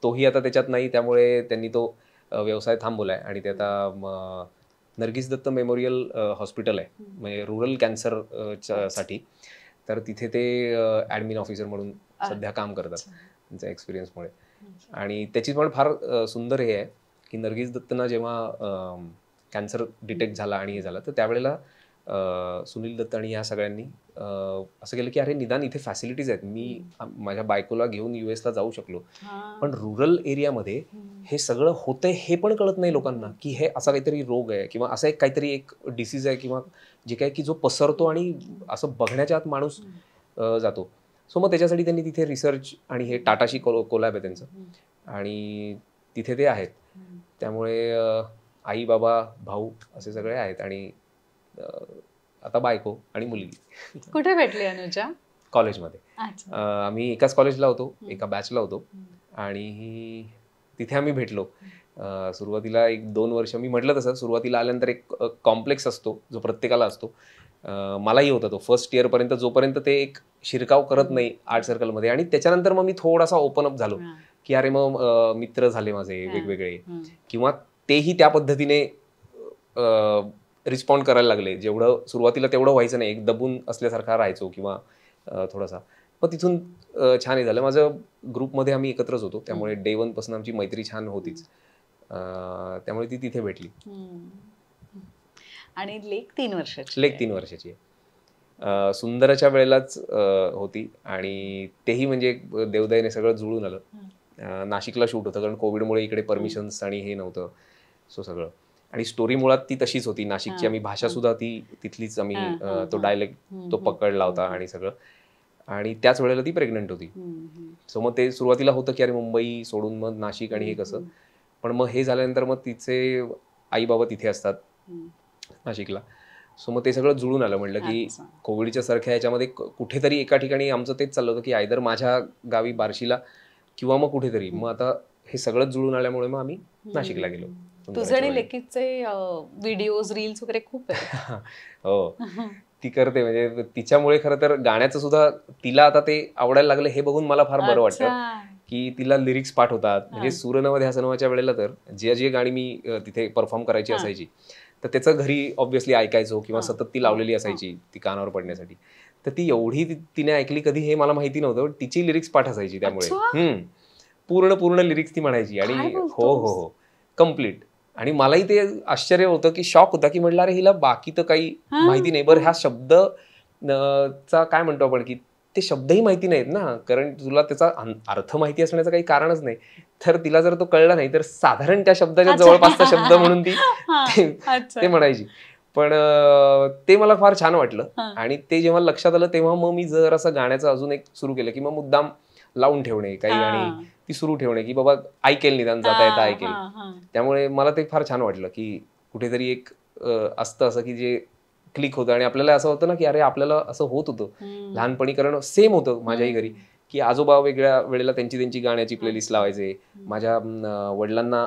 तोही आता त्याच्यात नाही. त्यामुळे त्यांनी तो व्यवसाय थांबवलाय आणि ते आता नर्गिस दत्त मेमोरियल हॉस्पिटल आहे, म्हणजे रुरल कॅन्सर साठी. तर तिथे ते ॲडमिन ऑफिसर म्हणून सध्या काम करतात त्यांच्या एक्सपिरियन्समुळे. आणि त्याची पण फार सुंदर हे आहे की नर्गिस दत्तना जेव्हा कॅन्सर डिटेक्ट झाला आणि हे झालं, तर त्यावेळेला सुनील दत्त आणि ह्या सगळ्यांनी असं केलं की अरे निदान इथे फॅसिलिटीज आहेत, मी माझ्या बायकोला घेऊन US ला जाऊ शकलो. पण रुरल एरियामध्ये हे सगळं होतंय हे पण कळत नाही लोकांना की हे असा काहीतरी रोग आहे किंवा असं काहीतरी एक डिसीज आहे किंवा जे काय की जो पसरतो आणि असं बघण्याच्या आत माणूस जातो. सो मग त्याच्यासाठी त्यांनी तिथे रिसर्च आणि हे टाटाशी कोलॅब आहे त्यांचं आणि तिथे ते आहेत. त्यामुळे आई, बाबा, भाऊ असे सगळे आहेत आणि आता बायको आणि मुलगी. कुठे भेटली अनुजा? कॉलेजमध्ये. आम्ही एकाच कॉलेजला होतो, एका बॅचला होतो आणि तिथे आम्ही भेटलो. सुरुवातीला 1-2 वर्ष मी म्हटलं तसं, सुरुवातीला आल्यानंतर एक कॉम्प्लेक्स असतो जो प्रत्येकाला असतो. मलाही होता तो फर्स्ट इयर पर्यंत, जोपर्यंत ते एक शिरकाव करत नाही आर्ट सर्कलमध्ये. आणि त्याच्यानंतर मग मी थोडासा ओपन अप झालो की अरे मग मित्र झाले माझे वेगवेगळे किंवा तेही त्या पद्धतीने रिस्पॉन्ड करायला लागले. जेवढं सुरुवातीला तेवढं व्हायचं नाही, एक दबून असल्यासारखा राहायचो किंवा थोडासा. मग तिथून छान हे झालं. माझं ग्रुपमध्ये आम्ही एकत्रच होतो, त्यामुळे डे 1 पासून आमची मैत्री छान होतीच. त्यामुळे ती तिथे भेटली. आणि लेक 3 वर्षाची? लेक 3 वर्षाची आहे. सुंदरच्या वेळेलाच होती आणि तेही म्हणजे देवदयेने सगळं जुळून आलं. नाशिकला शूट होतं, कारण कोविडमुळे इकडे परमिशन्स आणि हे नव्हतं. सो सगळं. आणि स्टोरी मुळात ती तशीच होती नाशिकची. आम्ही भाषा सुद्धा ती तिथलीच, आम्ही तो डायलेक्ट तो पकडला होता आणि सगळं. आणि त्याच वेळेला ती प्रेग्नंट होती. सो मग ते सुरुवातीला होतं की अरे मुंबई सोडून मग नाशिक आणि हे कसं, पण मग हे झाल्यानंतर मग तिचे आई बाबा तिथे असतात नाशिकला. सो मग ते सगळं जुळून आलं. म्हटलं की कोविडच्या सारख्या ह्याच्यामध्ये कुठेतरी एका ठिकाणी आमचं तेच चाललं होतं की आयदर माझ्या गावी बार्शीला किंवा मग कुठेतरी. मग आता हे सगळंच जुळून आल्यामुळे मग आम्ही नाशिकला गेलो. तुझे आणि लेकीचे व्हिडिओज रील्स वगैरे खूप आहेत. हो, ती करते. म्हणजे तिच्यामुळे खरं तर गाण्याचं सुद्धा तिला आता ते आवडायला लागलं हे बघून मला फार बरं वाटतं की तिला लिरिक्स पाठ होतात. म्हणजे सूरनव ध्यासनवाच्या वेळेला तर जे गाणी मी तिथे परफॉर्म करायची असायची तर त्याचं घरी ऑब्व्हियसली ऐकायचो किंवा सतत ती लावलेली असायची ती कानावर पडण्यासाठी. तर ती एवढी तिने ऐकली कधी हे मला माहिती नव्हतं. तिची लिरिक्स पाठ असायची त्यामुळे पूर्ण लिरिक्स ती म्हणायची. आणि हो हो हो कम्प्लीट. आणि मलाही ते आश्चर्य होतं की शॉक होता की म्हटलं अरे हिला बाकी तर काही माहिती नाही. बरं ह्या शब्द चा काय म्हणतो आपण की ते शब्दही माहिती नाहीत ना, कारण तुला त्याचा अर्थ माहिती असण्याचं काही कारणच नाही. तर तिला जर तो कळला नाही तर साधारण त्या शब्दाच्या जवळपासचा शब्द म्हणून ती ते म्हणायची. पण ते मला फार छान वाटलं. आणि ते जेव्हा लक्षात आलं तेव्हा मग मी जर असं गाण्याचं अजून एक सुरू केलं की मग मुद्दाम लावून ठेवणे काही गाणी ती सुरू ठेवणे की बाबा ऐकेल निदान जाता येता ऐकेल. त्यामुळे मला ते फार छान वाटलं की कुठेतरी एक असतं असं की जे क्लिक होतं. आणि आपल्याला असं होतं ना की अरे आपल्याला असं होत होतं लहानपणी. कारण सेम होतं माझ्याही घरी की आजोबा वेगळ्या वेळेला त्यांची गाण्याची प्लेलिस्ट लावायचे. माझ्या वडिलांना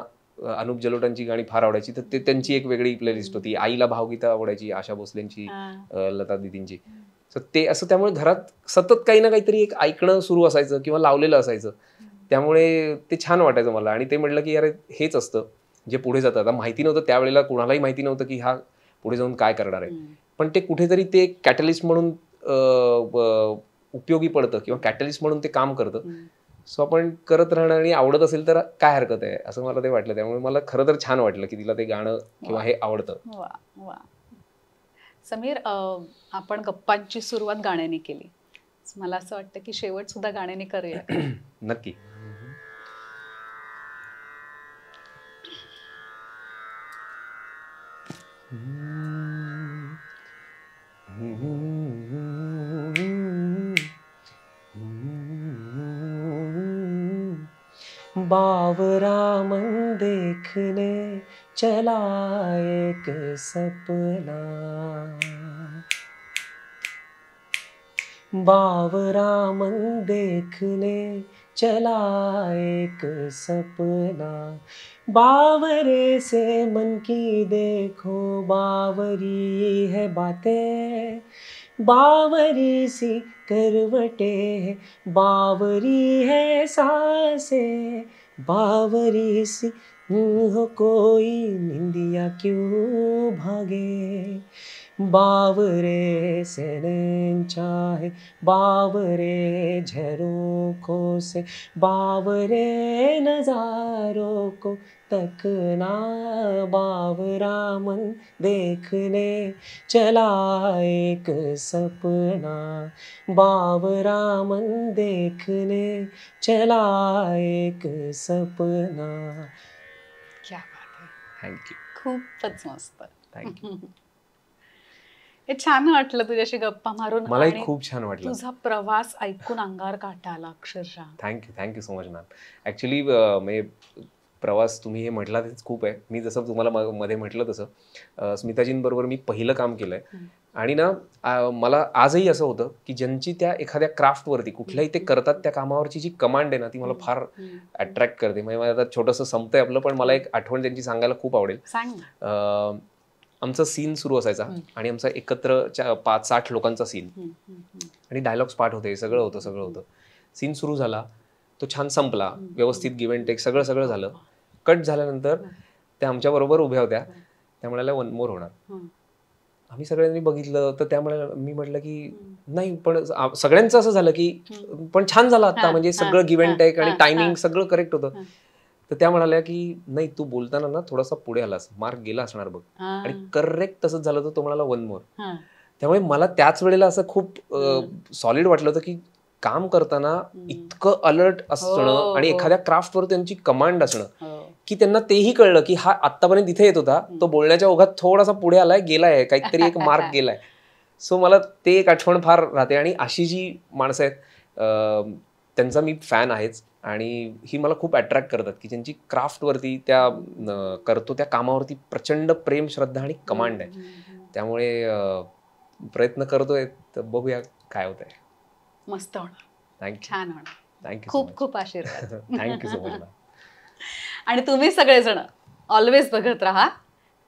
अनुप जलोटांची गाणी फार आवडायची तर ते त्यांची एक वेगळी प्लेलिस्ट होती. आईला भावगीतं आवडायची, आशा भोसलेंची, लता दीदींची. तर ते असं त्यामुळे घरात सतत काही ना काहीतरी एक ऐकणं सुरू असायचं किंवा लावलेलं असायचं. त्यामुळे ते छान वाटायचं मला. आणि ते म्हटलं की अरे हेच असतं जे पुढे जातं. आता माहिती नव्हतं त्यावेळेला कुणालाही माहिती नव्हतं की हा पुढे जाऊन काय करणार आहे. पण ते कुठेतरी ते कॅटलिस्ट म्हणून उपयोगी पडतं किंवा कॅटलिस्ट म्हणून ते काम करतं. सो आपण करत राहणं आणि आवडत असेल तर काय हरकत आहे असं मला ते वाटलं. त्यामुळे मला खरं तर छान वाटलं की तिला ते गाणं किंवा हे आवडतं. समीर, आपण गप्पांची सुरुवात गाण्याने केली. मला असं वाटतं की शेवट सुद्धा गाण्याने करूया. नक्की. बावरा मन देखने चला एक सपना, बावरा मन देखने चला एक सपना, बावरे से मन की देखो बावरी है बातें, बावरी सी करवटें, बावरी है सांसें, बावरी सी हो कोई निंदिया क्यों भागे, बावरे से नैन चाहे बावरे झरोखों से, बावरे नजारों को तकना, बावरा मन देखने चला एक सपना, बावरा मन देखने चला एक सपना. क्या बात आहे. थँक्यू. खूपच मस्त. थँक्यू. हे छान वाटलं तुझ्याशी गप्पा मारून. मलाही खूप छान वाटलं. तुझा प्रवास ऐकून अंगावर काटा आला अक्षरशः. Thank you so much ma'am. Actually म्हणजे प्रवास तुम्ही हे म्हटला तेच खूप आहे. मी जसं तुम्हाला मध्ये म्हटलं तसं स्मिताजींबरोबर मी पहिलं काम केलंय. आणि ना मला आजही असं होतं की ज्यांची त्या एखाद्या क्राफ्टवरती कुठल्याही ते करतात त्या कामावरची जी कमांड आहे ना ती मला फार अट्रॅक्ट करते. म्हणजे मला आता छोटंसं संपतंय आपलं पण मला एक आठवण त्यांची सांगायला खूप आवडेल. आमचा सीन सुरू असायचा आणि आमचा एकत्र 5-8 लोकांचा सीन आणि डायलॉग्स पाठ होते, सगळं होतं. सीन सुरू झाला, तो छान संपला, व्यवस्थित गिव्ह अँड टेक सगळं झालं. कट झाल्यानंतर त्या आमच्या बरोबर उभ्या होत्या. त्या म्हणाल्या 1 मोर होणार. आम्ही सगळ्यांनी बघितलं तर त्यामुळे मी म्हटलं की नाही, पण सगळ्यांचं असं झालं की पण छान झालं आता, म्हणजे सगळं गिव्ह अँड टेक आणि टायमिंग सगळं करेक्ट होतं. तर त्या म्हणाल्या की नाही तू बोलताना ना थोडासा पुढे आलास, मार्क गेला असणार बघ. आणि करेक्ट तसंच झालं तर तो म्हणाला 1 मोर. त्यामुळे मला त्याच वेळेला असं खूप सॉलिड वाटलं होतं की काम करताना इतकं अलर्ट असणं आणि एखाद्या क्राफ्टवर त्यांची कमांड असणं की त्यांना तेही कळलं की हा आतापर्यंत इथे येत होता, तो बोलण्याच्या ओघात थोडासा पुढे आलाय, गेलाय, काहीतरी एक मार्क गेलाय. सो मला ते एक आठवण फार राहते. आणि अशी जी माणसं आहेत त्यांचा मी फॅन आहेच. आणि ही मला खूप अट्रॅक्ट करतात की ज्यांची क्राफ्टवरती त्या करतो त्या कामावरती प्रचंड प्रेम, श्रद्धा आणि कमांड आहे. त्यामुळे प्रयत्न करतोय, तर बघूया काय होतंय. मस्त होणार, थँक्यू. छान होणार. थँक्यू सो खूप मच. खूप आशीर्वाद. Thank you so much. आणि तुम्ही सगळेजण ऑलवेज बघत राहा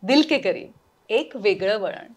दिल के करीब, एक वेगळं वळण.